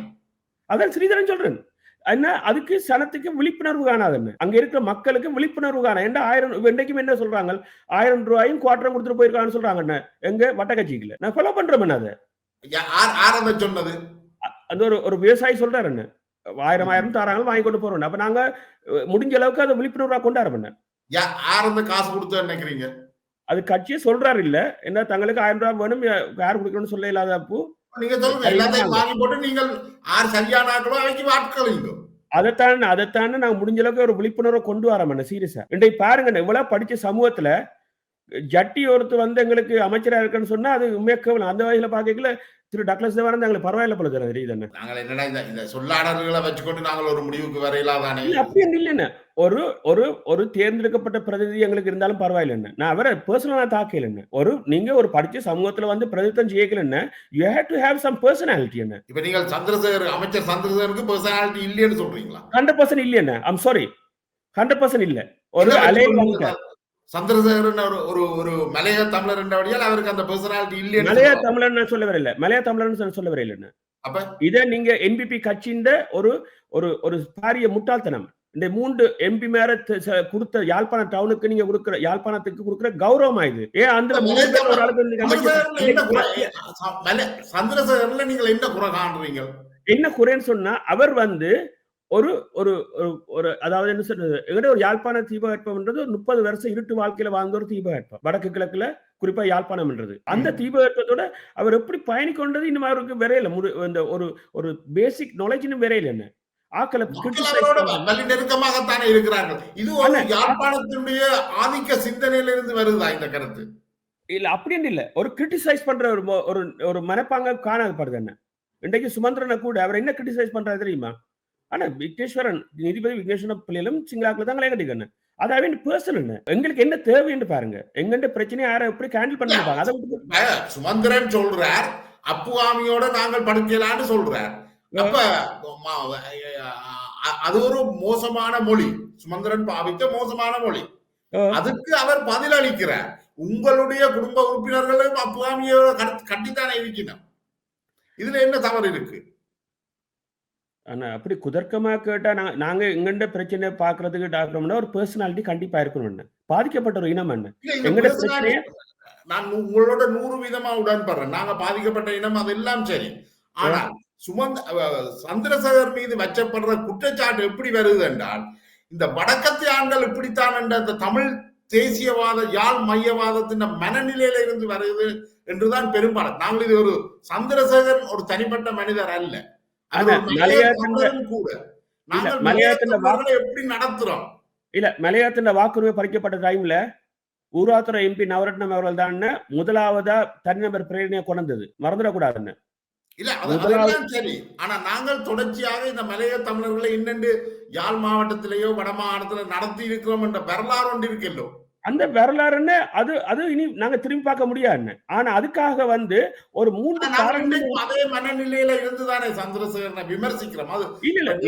அதான் ஸ்ரீதரன் சொல்றேன். என்ன அதுக்கு சனத்துக்கு விழிப்புணர்வு காணாதுன்னு, அங்க இருக்கிற மக்களுக்கு விழிப்புணர்வு காண. ஏன்டா 1000 இன்றைக்கும் என்ன சொல்றாங்க, 1000 ரூபாயும் குவார்டரும் கொடுத்துட்டு போயிருக்கான்னு சொல்றாங்க எங்க வட்டக்கட்சிக்குல. நான் ஃபாலோ பண்றேன். அதை சொன்னது அந்த ஒரு விவசாயி சொல்றாரு என்ன, 1000 தாராங்க வாங்கி கொண்டு போறோம். அப்ப நாங்க முடிஞ்ச அளவுக்கு அதை விழிப்புணர்வா கொண்டாடுறோம். காசு கொடுத்து நினைக்கிறீங்க? அது கட்சியே சொல்றாரு இல்ல, என்ன தங்களுக்கு 1000 ரூபாய் வேணும், யார் கொடுக்கணும்னு சொல்ல இல்லாத அப்போ நீங்க சொல்லுங்க எல்லாத்தையும் வாங்கி போட்டு நீங்கள் யார் சரியான ஆட்களோ அவைக்கு வாட்களிங்க. அதைத்தானே நாங்க முடிஞ்ச அளவுக்கு ஒரு விழிப்புணர்வை கொண்டு வரோம் சீரியஸா. இன்றைக்கு பாருங்க, இவ்வளவு படிச்ச சமூகத்துல ஜட்டி ஒருத்தர் வந்து எங்களுக்கு அமைச்சரா இருக்குன்னு சொன்னா அது உண்மையா கேவலம். அந்த வகையில பாக்கல திரு டக்ளஸ் தேவானந்த் எங்களுக்கு பரவாயில்ல போல தெரியுது. நாங்கள் என்னன்னா இந்த சொல்லாடல்களை வச்சுக்கொண்டு நாங்கள் ஒரு முடிவுக்கு வரையிலாதானே. அப்படி இல்லைன்னு ஒரு தேர்ந்தெடுக்கப்பட்ட பிரதிநிதி எங்களுக்கு இருந்தாலும் பரவாயில்லைன்னு நான் அவரை பர்சனலா தாக்கலன்னு. நீங்க ஒரு படிச்ச சமூகத்துல வந்து பிரதிநிதித்துவம் செய்யலன்னு you have to have some personality. என்ன இப்ப நீங்கள் அமைச்சர் சந்திரசேகருக்கு பர்சனாலிட்டி இல்லைன்னு சொல்றீங்களா? 100% இல்லைன்னு. ஐம் சாரி, 100% இல்ல. ஒரு அலை சந்திரசேகரன் ஒரு மலைய தமிழர் என்றபடியால் அவருக்கு அந்த பர்சனாலிட்டி இல்ல. மலைய தமிழர் சொல்ல வரல, மலைய தமிழர் சொல்ல வரல. அப்ப இத நீங்க என்பிபி கட்சியின் ஒரு பாரிய முட்டாள்தனம். இந்த 3 எம்பி மேல கொடுத்த யாழ்ப்பாண டவுனுக்கு நீங்க கொடுக்கிற யாழ்ப்பாணத்துக்கு கொடுக்கிற கௌரவம் ஆயுது. ஏன் அந்த ஒரு சந்திரசேகர்ல நீங்க என்ன குறை காண்றீங்க? என்ன குறைன்னு சொன்னா அவர் வந்து ஒரு ஒரு ஒரு அதாவது என்ன சொல்றது, எங்கிட்ட ஒரு யாழ்ப்பாண தீபகற்பம்ன்றது 30 வருஷம் இருட்டு வாழ்க்கையில வாழ்ந்த ஒரு தீபகற்பம் வடக்கு கிழக்குல, குறிப்பா யாழ்ப்பாணம்ன்றது. அந்த தீபகற்பத்தோட அவர் எப்படி பயணிக்கொண்டது இன்னும் அவருக்கு விரையில இந்த ஒரு பேசிக் நாலேஜ் இன்னும் விரையில. என்ன ஆக்களை நெருக்கமாகத்தானே இருக்கிறார்கள். இது ஒரு யாழ்ப்பாணத்தினுடைய ஆதிக்க சிந்தனையிலிருந்து வருதா இந்த கருத்து? இல்ல அப்படின்னு இல்ல, ஒரு கிரிட்டிசைஸ் பண்ற ஒரு மனப்பாங்க காணப்படுது. என்ன இன்றைக்கு சுமந்திரனை கூட அவர் என்ன கிரிட்டிசைஸ் பண்றாரு தெரியுமா? ஆனா விக்னேஸ்வரன் நீதிபதி விக்னேஸ்வரன் பிள்ளைகளும் சிங்களாக்கள் தான் கலைக்கணும். அதாவது பர்சன் என்ன எங்களுக்கு என்ன தேவைன்னு பாருங்க. எங்கிட்ட பிரச்சனையை யாரை எப்படி ஹேண்டில் பண்ண சுமந்திரன் சொல்றார், அப்புவாமியோட நாங்கள் படுக்கலான்னு சொல்றார். அப்ப அது ஒரு மோசமான மொழி, சுமந்திரன் பாவித்த மோசமான மொழி. அதுக்கு அவர் பதில் அளிக்கிறார். உங்களுடைய குடும்ப உறுப்பினர்களும் அப்புவாமியோட கட்டித்தானே இருக்கணும். இதுல என்ன தவறு இருக்கு? ஆனா அப்படி குதர்க்கமா கேட்டா நாங்க எங்கண்ட பிரச்சனை பாக்குறதுக்கு டாக்டர் ஒரு பர்சனாலிட்டி கண்டிப்பா இருக்கணும். பாதிக்கப்பட்ட ஒரு இனம் என்ன எங்கட பிரச்சனைய நான் உங்களோட 100% உடன்படுறேன். நாங்க பாதிக்கப்பட்ட இனம் அதெல்லாம் சரி. ஆனா சந்திரசேகர் மீது வச்சப்படுற குற்றச்சாட்டு எப்படி வருது என்றால், இந்த வடக்கத்து ஆண்கள் இப்படித்தான் என்ற அந்த தமிழ் தேசியவாத யாழ் மையவாதத்தின் மனநிலையில இருந்து வருது என்றுதான் பெரும்பாலும். நாங்கள் இது ஒரு சந்திரசேகர் ஒரு தனிப்பட்ட மனிதர் அல்ல, கூட நாங்கள் மலையாளத்தின் மலையத்தமிழர்களை எப்படி நடத்துறோம்? மலையாளத்தின் வாக்குரிமை பறிக்கப்பட்ட டைம்ல ஊராத்துறை எம்பி நவரத்னம் அவர்கள் தான் முதலாவதா தனிநபர் பிரேரணையை கொண்டது, மறந்துடக்கூடாதுன்னு. இல்ல அதெல்லாம் சரி. ஆனா நாங்கள் தொடர்ச்சியாக இந்த மலைய தமிழர்களை இன்னென்று யாழ் மாவட்டத்திலேயோ வட மாகாணத்துல நடத்தி இருக்கிறோம் என்ற வரலாறு ஒன்று இருக்கல்லோ. அந்த வரலாறுன்னு அது இனி நாங்க திரும்பி பார்க்க முடியாது. ஆனா அதுக்காக ஒரு 3 காரணங்கள் அதே மனநிலையில இருந்துதானே சந்திரசேகரனை விமர்சிக்கிறோம். அது இல்ல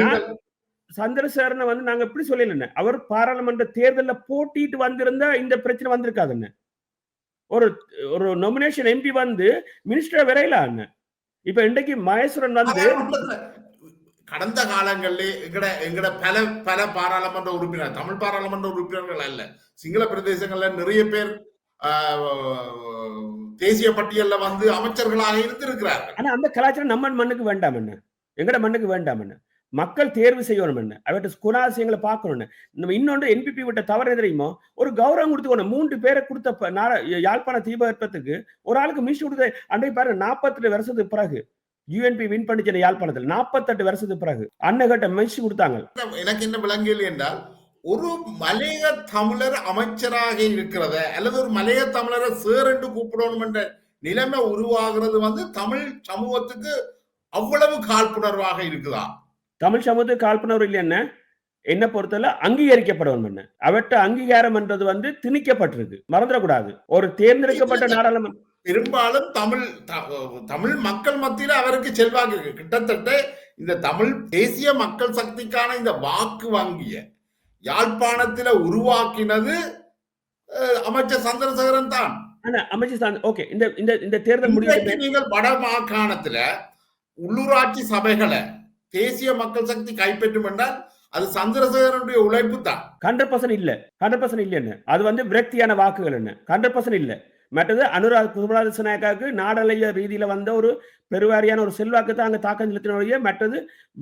சந்திரசேகரனை நாங்க எப்படி சொல்லல, அவர் பாராளுமன்ற தேர்தல்ல போட்டிட்டு வந்திருந்தா இந்த பிரச்சனை வந்திருக்காதுன்னு. ஒரு நாமினேஷன் எம்பி மினிஸ்டர் வரையில இப்ப இன்றைக்கு மகேஸ்வரன் கடந்த காலங்களிலே எங்கட பல பாராளுமன்ற உறுப்பினர், தமிழ் பாராளுமன்ற உறுப்பினர்கள் அல்ல, சிங்கள பிரதேசங்கள்ல நிறைய பேர் தேசிய பட்டியல்ல அமைச்சர்களாக இருந்திருக்கிறார்கள். ஆனா அந்த கலாச்சாரம் நம்ம மண்ணுக்கு வேண்டாம் என்ன, எங்கட மண்ணுக்கு வேண்டாம் என்ன, மக்கள் தேர்வு செய்யணும் என்ன, அவற்றை குணாதிசயங்களை பார்க்கணும். நம்ம இன்னொன்று என்பிபி விட்ட தவறு தெரியுமோ, ஒரு கௌரவம் கொடுத்துக்கணும். 3 பேரை கொடுத்த யாழ்ப்பாண தீபகற்பத்துக்கு ஒரு ஆளுக்கு மிஷ் கொடுத்த அன்றைக்கு பாருங்க 48 வருஷத்துக்கு பிறகு யூஎன்பி வின் பண்ணிச்சு யாழ்ப்பாணத்தில் 48 வருஷத்துக்கு பிறகு அன்னகட்ட மிஷ் கொடுத்தாங்க. எனக்கு என்ன விளங்கல் என்றால், ஒரு மலைய தமிழர் அமைச்சராக இருக்கிறத அல்லது ஒரு மலைய தமிழரை சேர் என்று கூப்பிடணும் என்ற நிலைமை உருவாகிறது தமிழ் சமூகத்துக்கு அவ்வளவு காழ்ப்புணர்வாக இருக்குதா? தமிழ் சமூகத்துக்கு காழ்ப்புணர்வு இல்லைன்னு என்ன பொறுத்தல அங்கீகரிக்கப்படணும். அவற்ற அங்கீகாரம் என்றது திணிக்கப்பட்டிருக்கு, மறந்துடக்கூடாது. ஒரு தேர்ந்தெடுக்கப்பட்ட நாடாளுமன்ற பெரும்பாலும் தமிழ் மக்கள் மத்தியில அவருக்கு செல்வாக்கு இருக்கு. கிட்டத்தட்ட இந்த தமிழ் தேசிய மக்கள் சக்திக்கான இந்த வாக்கு வங்கிய யாழ்ப்பாணத்தில உருவாக்கினது அமைச்சர் சந்திரசேகரன் தான். அமைச்சர் ஓகே. இந்த தேர்தல் முடிவு நீங்கள் வட மாகாணத்துல உள்ளூராட்சி சபைகளை தேசிய மக்கள் சக்தி கைப்பற்றும் என்றால் அது சந்திரசேகரனுடைய உழைப்பு தான். 100% இல்ல, 100% இல்லைன்னு. அது விரக்தியான வாக்குகள் என்ன 100% இல்ல. மற்றது அனுராக் குமாரதிசநாயக்காவுக்கு நாடளைய ரீதியில ஒரு பெருவாரியான ஒரு செல்வாக்கு தான் அங்க தாக்கம் செலுத்தின. மற்றது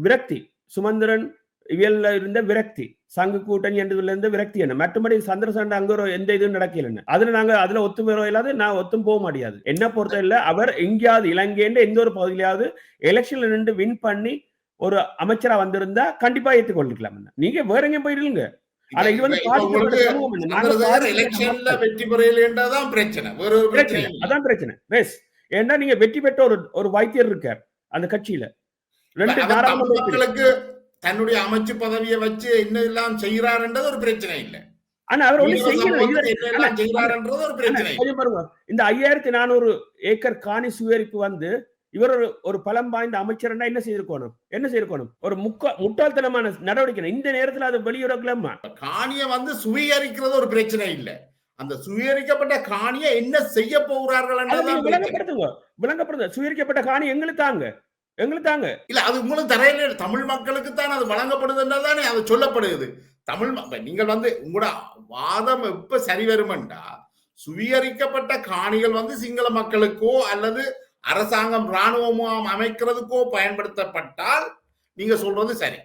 விரக்தி, சுமந்திரன் இவியல்ல இருந்த விரக்தி, சங்கு கூட்டணி என்றதுல இருந்து விரக்தி என்ன. மற்றபடி சந்திரசேகரன் அங்க எந்த இதுவும் நடக்கல. அதுல நாங்க அதுல ஒத்துமை இல்லாத நான் ஒத்தும் போக முடியாது. என்ன பொறுத்த இல்ல, அவர் எங்கேயாவது இலங்கையின் எந்த ஒரு பகுதியிலாவது எலெக்ஷன்ல நின்று வின் பண்ணி ஒரு அமைச்சரா வந்திருந்தா கண்டிப்பா ஏற்றுக்கொண்டிருக்கலாம். நீங்க வேற எங்க போயிருங்க. ஆனா இது வெற்றி பெறலன்றதான் பிரச்சனை, அதான் பிரச்சனை. ஏன்னா நீங்க வெற்றி பெற்ற ஒரு வைத்தியர் இருக்கார் அந்த கட்சியில, 2 நாடாளுமன்றங்களுக்கு தன்னுடைய அமைச்சு பதவியை வச்சு என்ன எல்லாம் செய்யறாருன்றது ஒரு பிரச்சனை இல்லை. ஆனா அவர் ஒண்ணு செய்யறாருன்றது ஒரு பிரச்சனை. இந்த 5400 ஏக்கர் காணி சுவீகரிப்பு இவர் ஒரு பலம் வாய்ந்த அமைச்சர் என்ன செய்திருக்கணும்? ஒரு முட்டாள்தனமான நடவடிக்கை. இந்த நேரத்தில் அது வெளியுறவுமா காணியை சுவீகரிக்கிறது ஒரு பிரச்சனை இல்ல, அந்த சுவீகரிக்கப்பட்ட காணியை என்ன செய்ய போகிறார்கள் விளங்கப்படுது. சுவீகரிக்கப்பட்ட காணி எங்களுக்கு தாங்க இல்ல, அது உங்களுக்கு தரையில தமிழ் மக்களுக்கு தான் அது வழங்கப்படுதுன்றதானே அது சொல்லப்படுது. தமிழ் நீங்கள் உங்களோட வாதம் எப்ப சரி வருமென்றா, சுவீகரிக்கப்பட்ட காணிகள் சிங்கள மக்களுக்கோ அல்லது அரசாங்கம் ராணுவம் அமைக்கிறதுக்கோ பயன்படுத்தப்பட்டால் நீங்க சொல்றது சரி,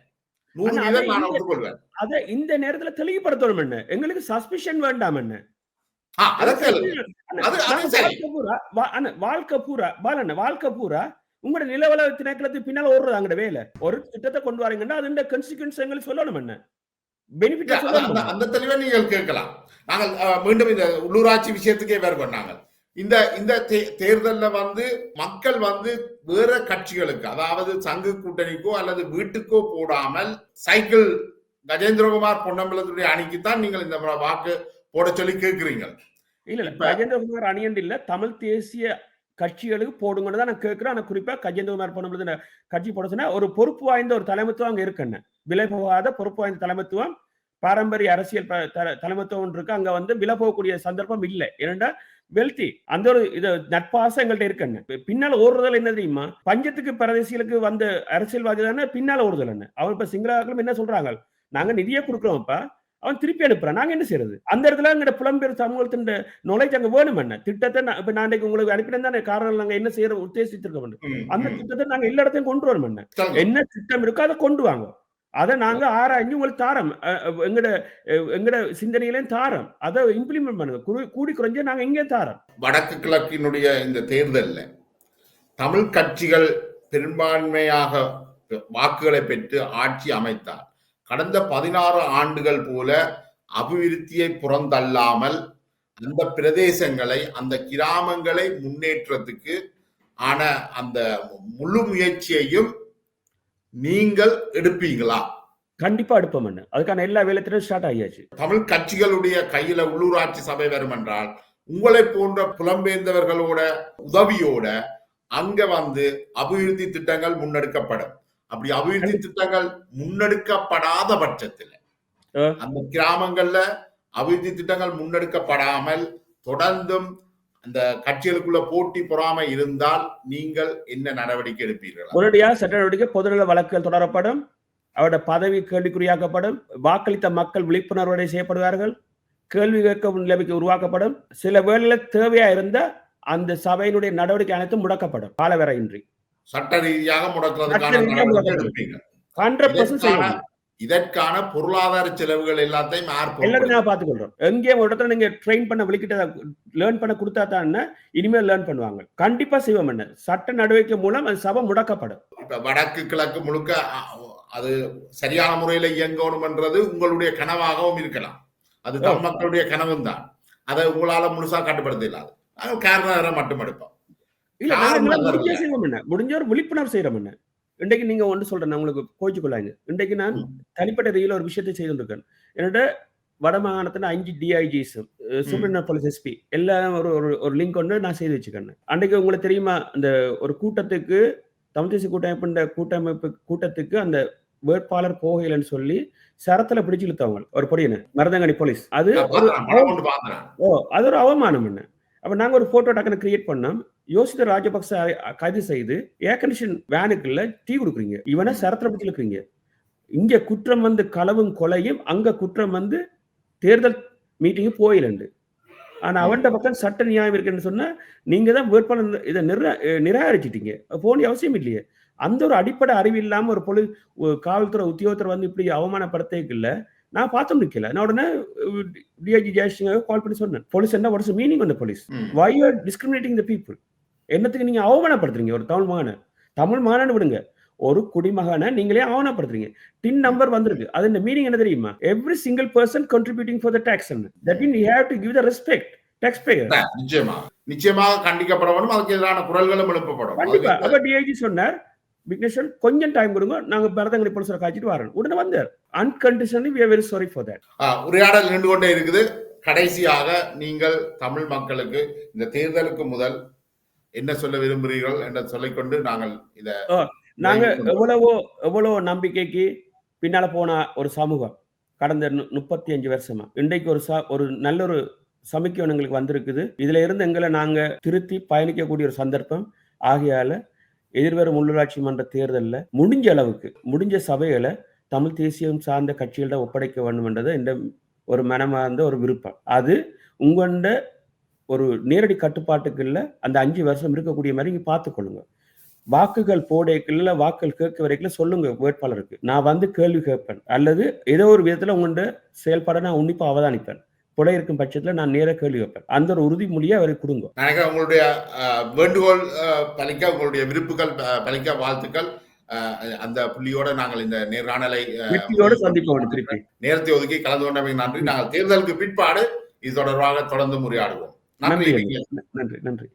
100% நான் ஒப்புக்கொள்வேன். அத இந்த நேரத்துல தெளிவுபடுத்தணும் என்ன, எங்களுக்கு சஸ்பிஷன் வேண்டாம் என்ன. வாழ்க்கை பூரா உங்களோட நிலவள திணைக்களத்துக்கு பின்னால ஓடுறது அங்கட வேலை. ஒரு திட்டத்தை கொண்டு வரீங்கன்னா அது கான்சிக்வென்ஸ் எங்களுக்கு சொல்லணும் என்ன, பெனிஃபிட் சொல்லணும். அந்த தெளிவை நீங்கள் கேட்கலாம். நாங்கள் மீண்டும் இந்த உள்ளூராட்சி விஷயத்துக்கே வேறு பண்ணாங்க. இந்த தேர்தல்ல மக்கள் வேற கட்சிகளுக்கு, அதாவது சங்கு கூட்டணிக்கோ அல்லது வீட்டுக்கோ போடாமல் சைக்கிள் கஜேந்திரகுமார் பொன்னம்பலத்துடைய அணிக்குத்தான் நீங்கள் இந்த வாக்கு போட சொல்லி கேட்கிறீங்க. இல்ல கஜேந்திரகுமார் அணி இல்ல, தமிழ் தேசிய கட்சிகளுக்கு போடுங்கன்னு தான் நான் கேட்கிறேன். ஆனா குறிப்பா கஜேந்திரகுமார் பொன்னம்பலத்து கட்சி போட சொன்னா ஒரு பொறுப்பு வாய்ந்த ஒரு தலைமைத்துவம் அங்க இருக்குன்னு, விலை போகாத பொறுப்பு வாய்ந்த தலைமைத்துவம், பாரம்பரிய அரசியல் தலைமைத்துவம் இருக்கு. அங்க விலை போகக்கூடிய சந்தர்ப்பம் இல்லை. ஏனென்றா வெல்தி அந்த ஒரு இது நட்பாசம் எங்கள்கிட்ட இருக்குன்னு. பின்னால ஓடுறதுல என்ன தெரியுமா, பஞ்சத்துக்கு பிரதேசிகளுக்கு அரசியல்வாதி தானே பின்னால ஓடுதல் என்ன. அவன் இப்ப சிங்களாக்களும் என்ன சொல்றாங்க, நாங்க நிதியை கொடுக்குறோம்ப்பா, அவன் திருப்பி அனுப்புறான், நாங்க என்ன செய்யறது? அந்த இடத்துல எங்க புலம்பெயர் சமூகத்தின் நாலேஜ் அங்க வேணும் என்ன. திட்டத்தை இப்ப நான் உங்களுக்கு அனுப்பினா தானே காரணம், நாங்க என்ன செய்யற உத்தேசித்திருக்கோம், அந்த திட்டத்தை நாங்க எல்லா இடத்தையும் கொண்டு வரோம் என்ன. என்ன திட்டம் இருக்கோ அதை கொண்டு வாங்க, அதை நாங்க ஆராய்ஞ்சு உங்களுக்கு தாரம், எங்கட சிந்தனையிலையும் தாரம், அதை இம்ப்ளிமெண்ட் பண்ணுங்க. கூடி குறைஞ்ச நாங்க இங்கே தாரம். வடக்கு கிழக்கினுடைய இந்த தேர்தலில் தமிழ் கட்சிகள் பெரும்பான்மையாக வாக்குகளை பெற்று ஆட்சி அமைத்தார். கடந்த 16 ஆண்டுகள் போல அபிவிருத்தியை புறந்தள்ளாமல் அந்த பிரதேசங்களை, அந்த கிராமங்களை முன்னேற்றத்துக்கு ஆன அந்த முழு முயற்சியையும் நீங்கள் எடுப்பீங்களா? கண்டிப்பா எடுப்போம். அதுக்கான எல்லா வேலைத்திலும் ஸ்டார்ட் ஆகியாச்சு. தமிழ் கட்சிகளுடைய கையில உள்ளூராட்சி சபை வரும் என்றால் உங்களை போன்ற புலம்பெயர்ந்தவர்களோட உதவியோட அங்க வந்து அபிவிருத்தி திட்டங்கள் முன்னெடுக்கப்படும். அப்படி அபிவிருத்தி திட்டங்கள் முன்னெடுக்கப்படாத பட்சத்தில் அந்த கிராமங்கள்ல அபிவிருத்தி திட்டங்கள் முன்னெடுக்கப்படாமல் தொடர்ந்தும் அந்த கட்சிகளுக்குள்ள போட்டி பொறாமை இருந்தால் நீங்கள் என்ன நடவடிக்கை எடுப்பீர்கள்? உடனடியாக சட்ட நடவடிக்கை, பொதுநல வழக்குகள் தொடரப்படும், அவருடைய பதவி கேள்விக்குறியாக்கப்படும், வாக்களித்த மக்கள் விழிப்புணர்வோடு செய்யப்படுவார்கள், கேள்வி கேட்கும் நிலைமைக்கு உருவாக்கப்படும். சில வேளையில் தேவையா இருந்த அந்த சபையினுடைய நடவடிக்கை அனைத்தும் முடக்கப்படும், காலவரையின்றி. சட்ட ரீதியாக முடக்கிறதுக்கான இதற்கான பொருளாதார செலவுகள் எல்லாத்தையும் நான் பார்த்துக்கொள்றோம். எங்கே ஒரு இடத்துல நீங்க ட்ரெயின் பண்ண விழிக்கிட்ட லேர்ன் பண்ண கொடுத்தா தான் இனிமேல் லேர்ன் பண்ணுவாங்க. கண்டிப்பா செய்வோம். சட்ட நடவடிக்கை மூலம் அந்த சபை முடக்கப்படும். இப்ப வடக்கு கிழக்கு முழுக்க அது சரியான முறையில இயங்கணும் என்றது உங்களுடைய கனவாகவும் இருக்கலாம். அது தமிழ் மக்களுடைய கனவும் தான். அதை உங்களால முழுசா கட்டுப்படுத்த இல்லாது. காரணம் மட்டும் எடுப்போம். முடிஞ்ச ஒரு விழிப்புணர்வு செய்யறோம். இன்றைக்கு நீங்க ஒன்று சொல்றேன், உங்களுக்கு கோச்சு கொள்ளாங்க. இன்றைக்கு நான் தனிப்பட்ட ரீதியில் ஒரு விஷயத்தை செய்துருக்கேன். என்னோட வடமாகாணத்துல 5 DIGs, சூப்பரிண்டென்டென்ட் போலீஸ் SP எல்லாம் ஒரு லிங்க் ஒன்று நான் செய்து வச்சுக்கேன். அன்றைக்கு உங்களுக்கு தெரியுமா, அந்த ஒரு கூட்டத்துக்கு, தமிழ் தேசிய கூட்டமைப்பு கூட்டத்துக்கு அந்த வேட்பாளர் போகையிலன்னு சொல்லி சரத்துல பிடிச்சு இழுத்தவங்க ஒரு பொடியனை, மருதங்கனி போலீஸ். அது ஒரு அவமானம். அப்ப நாங்க ஒரு போட்டோ டக்குன்னு கிரியேட் பண்ணோம். யோசித்த ராஜபக்ச கைது செய்து ஏர் கண்டிஷன் வேனுக்குள்ள டீ கொடுக்குறீங்க, இவனை சரத்துல பிடிச்சு இழுக்கிறீங்க. இங்க குற்றம் வந்து களவும் கொலையும், அங்க குற்றம் வந்து தேர்தல் மீட்டிங்கு போயிலண்டு. ஆனா அவன்கிட்ட பக்கம் சட்ட நியாயம் இருக்குன்னு சொன்னா நீங்க தான் வேட்பாளர் இதை நிராகரிச்சிட்டீங்க. போன அவசியம் இல்லையே. அந்த ஒரு அடிப்படை அறிவு இல்லாம ஒரு காவல்துறை உத்தியோகத்தர் வந்து இப்படி அவமானப்படுத்தே இல்ல. நான் பார்த்தும் நிக்கல. நான் உடனே DIG ஜெயசிங்காக கால் பண்ணி சொன்னேன், போலீஸ் என்ன, what is meaning on the police? Why you are discriminating the people? என்னத்துக்கு நீங்க அவமானப்படுத்துறீங்க ஒரு தமிழ் மகனை விடுங்க, ஒரு குடிமகனை நீங்களே அவமானப்படுத்துறீங்க. டின் நம்பர் வந்திருக்கு, அது இந்த மீனிங் என்ன தெரியுமா? Every single person contributing for the tax. That mean you have to give the respect tax payer. நிச்சயமாக கண்டிக்கப்பட வேண்டும். அதுக்கு எதிரான குரல்களும் எழுப்பப்படும். கண்டிப்பா. அப்ப DIG சொன்னார், விக்னேஸ்வரன் கொஞ்சம் டைம் கொடுங்க, நாங்க பரதங்கனி போலீஸரை காய்ச்சிட்டு வரேன். உடனே வந்தார். Unconditionally we are very sorry for that. உரையாடல் நின்று கொண்டே இருக்குது. கடைசியாக நீங்கள் தமிழ் மக்களுக்கு இந்த தேர்தலுக்கு முதல் என்ன சொல்ல விரும்புகிறீர்கள் என்று சொல்லிக்கொண்டு நாங்க எவ்வளவோ நம்பிக்கைக்கு பின்னால போன ஒரு சமூகம் கடந்த 35 வருஷமா இன்றைக்கு ஒரு நல்ல ஒரு சமிக்கை எங்களுக்கு வந்திருக்குது. இதுல இருந்து எங்களை நாங்க திருத்தி பயணிக்கக்கூடிய ஒரு சந்தர்ப்பம். ஆகையால எதிர்வரும் உள்ளூராட்சி மன்ற தேர்தலில் முடிஞ்ச அளவுக்கு முடிஞ்ச சபைகளை தமிழ் தேசியம் சார்ந்த கட்சிகளிடம் ஒப்படைக்க வேண்டும் என்றது இந்த ஒரு மனமார்ந்த ஒரு விருப்பம். அது உங்கள்ட ஒரு நேரடி கட்டுப்பாட்டுக்கு இல்லை. அந்த 5 வருஷம் இருக்கக்கூடிய மாதிரி இங்கே பார்த்துக்கொள்ளுங்க. வாக்குகள் போடைக்குள்ள, வாக்குகள் கேட்க வரைக்கும் சொல்லுங்க வேட்பாளருக்கு, நான் வந்து கேள்வி கேட்பேன், அல்லது ஏதோ ஒரு விதத்துல உங்கள்ட செயல்பாட நான் உன்னிப்பா அவதானிப்பேன். புடை இருக்கும் பட்சத்தில் நான் நேர கேள்வி வைப்பேன். அந்த ஒரு உறுதிமொழியை அவருக்கு கொடுங்க. உங்களுடைய வேண்டுகோள் பலிக்க, உங்களுடைய விருப்புகள் பலிக்க வாழ்த்துக்கள். அந்த புள்ளியோட நாங்கள் இந்த நேர்காணலை சந்திப்போம். திருப்பி நேரத்தை ஒதுக்கி கலந்து கொண்டமைக்கு நன்றி. நாங்கள் தேர்தலுக்கு பிற்பாடு இது தொடர்பாக தொடர்ந்து உரையாடுவோம். நன்றி. நன்றி.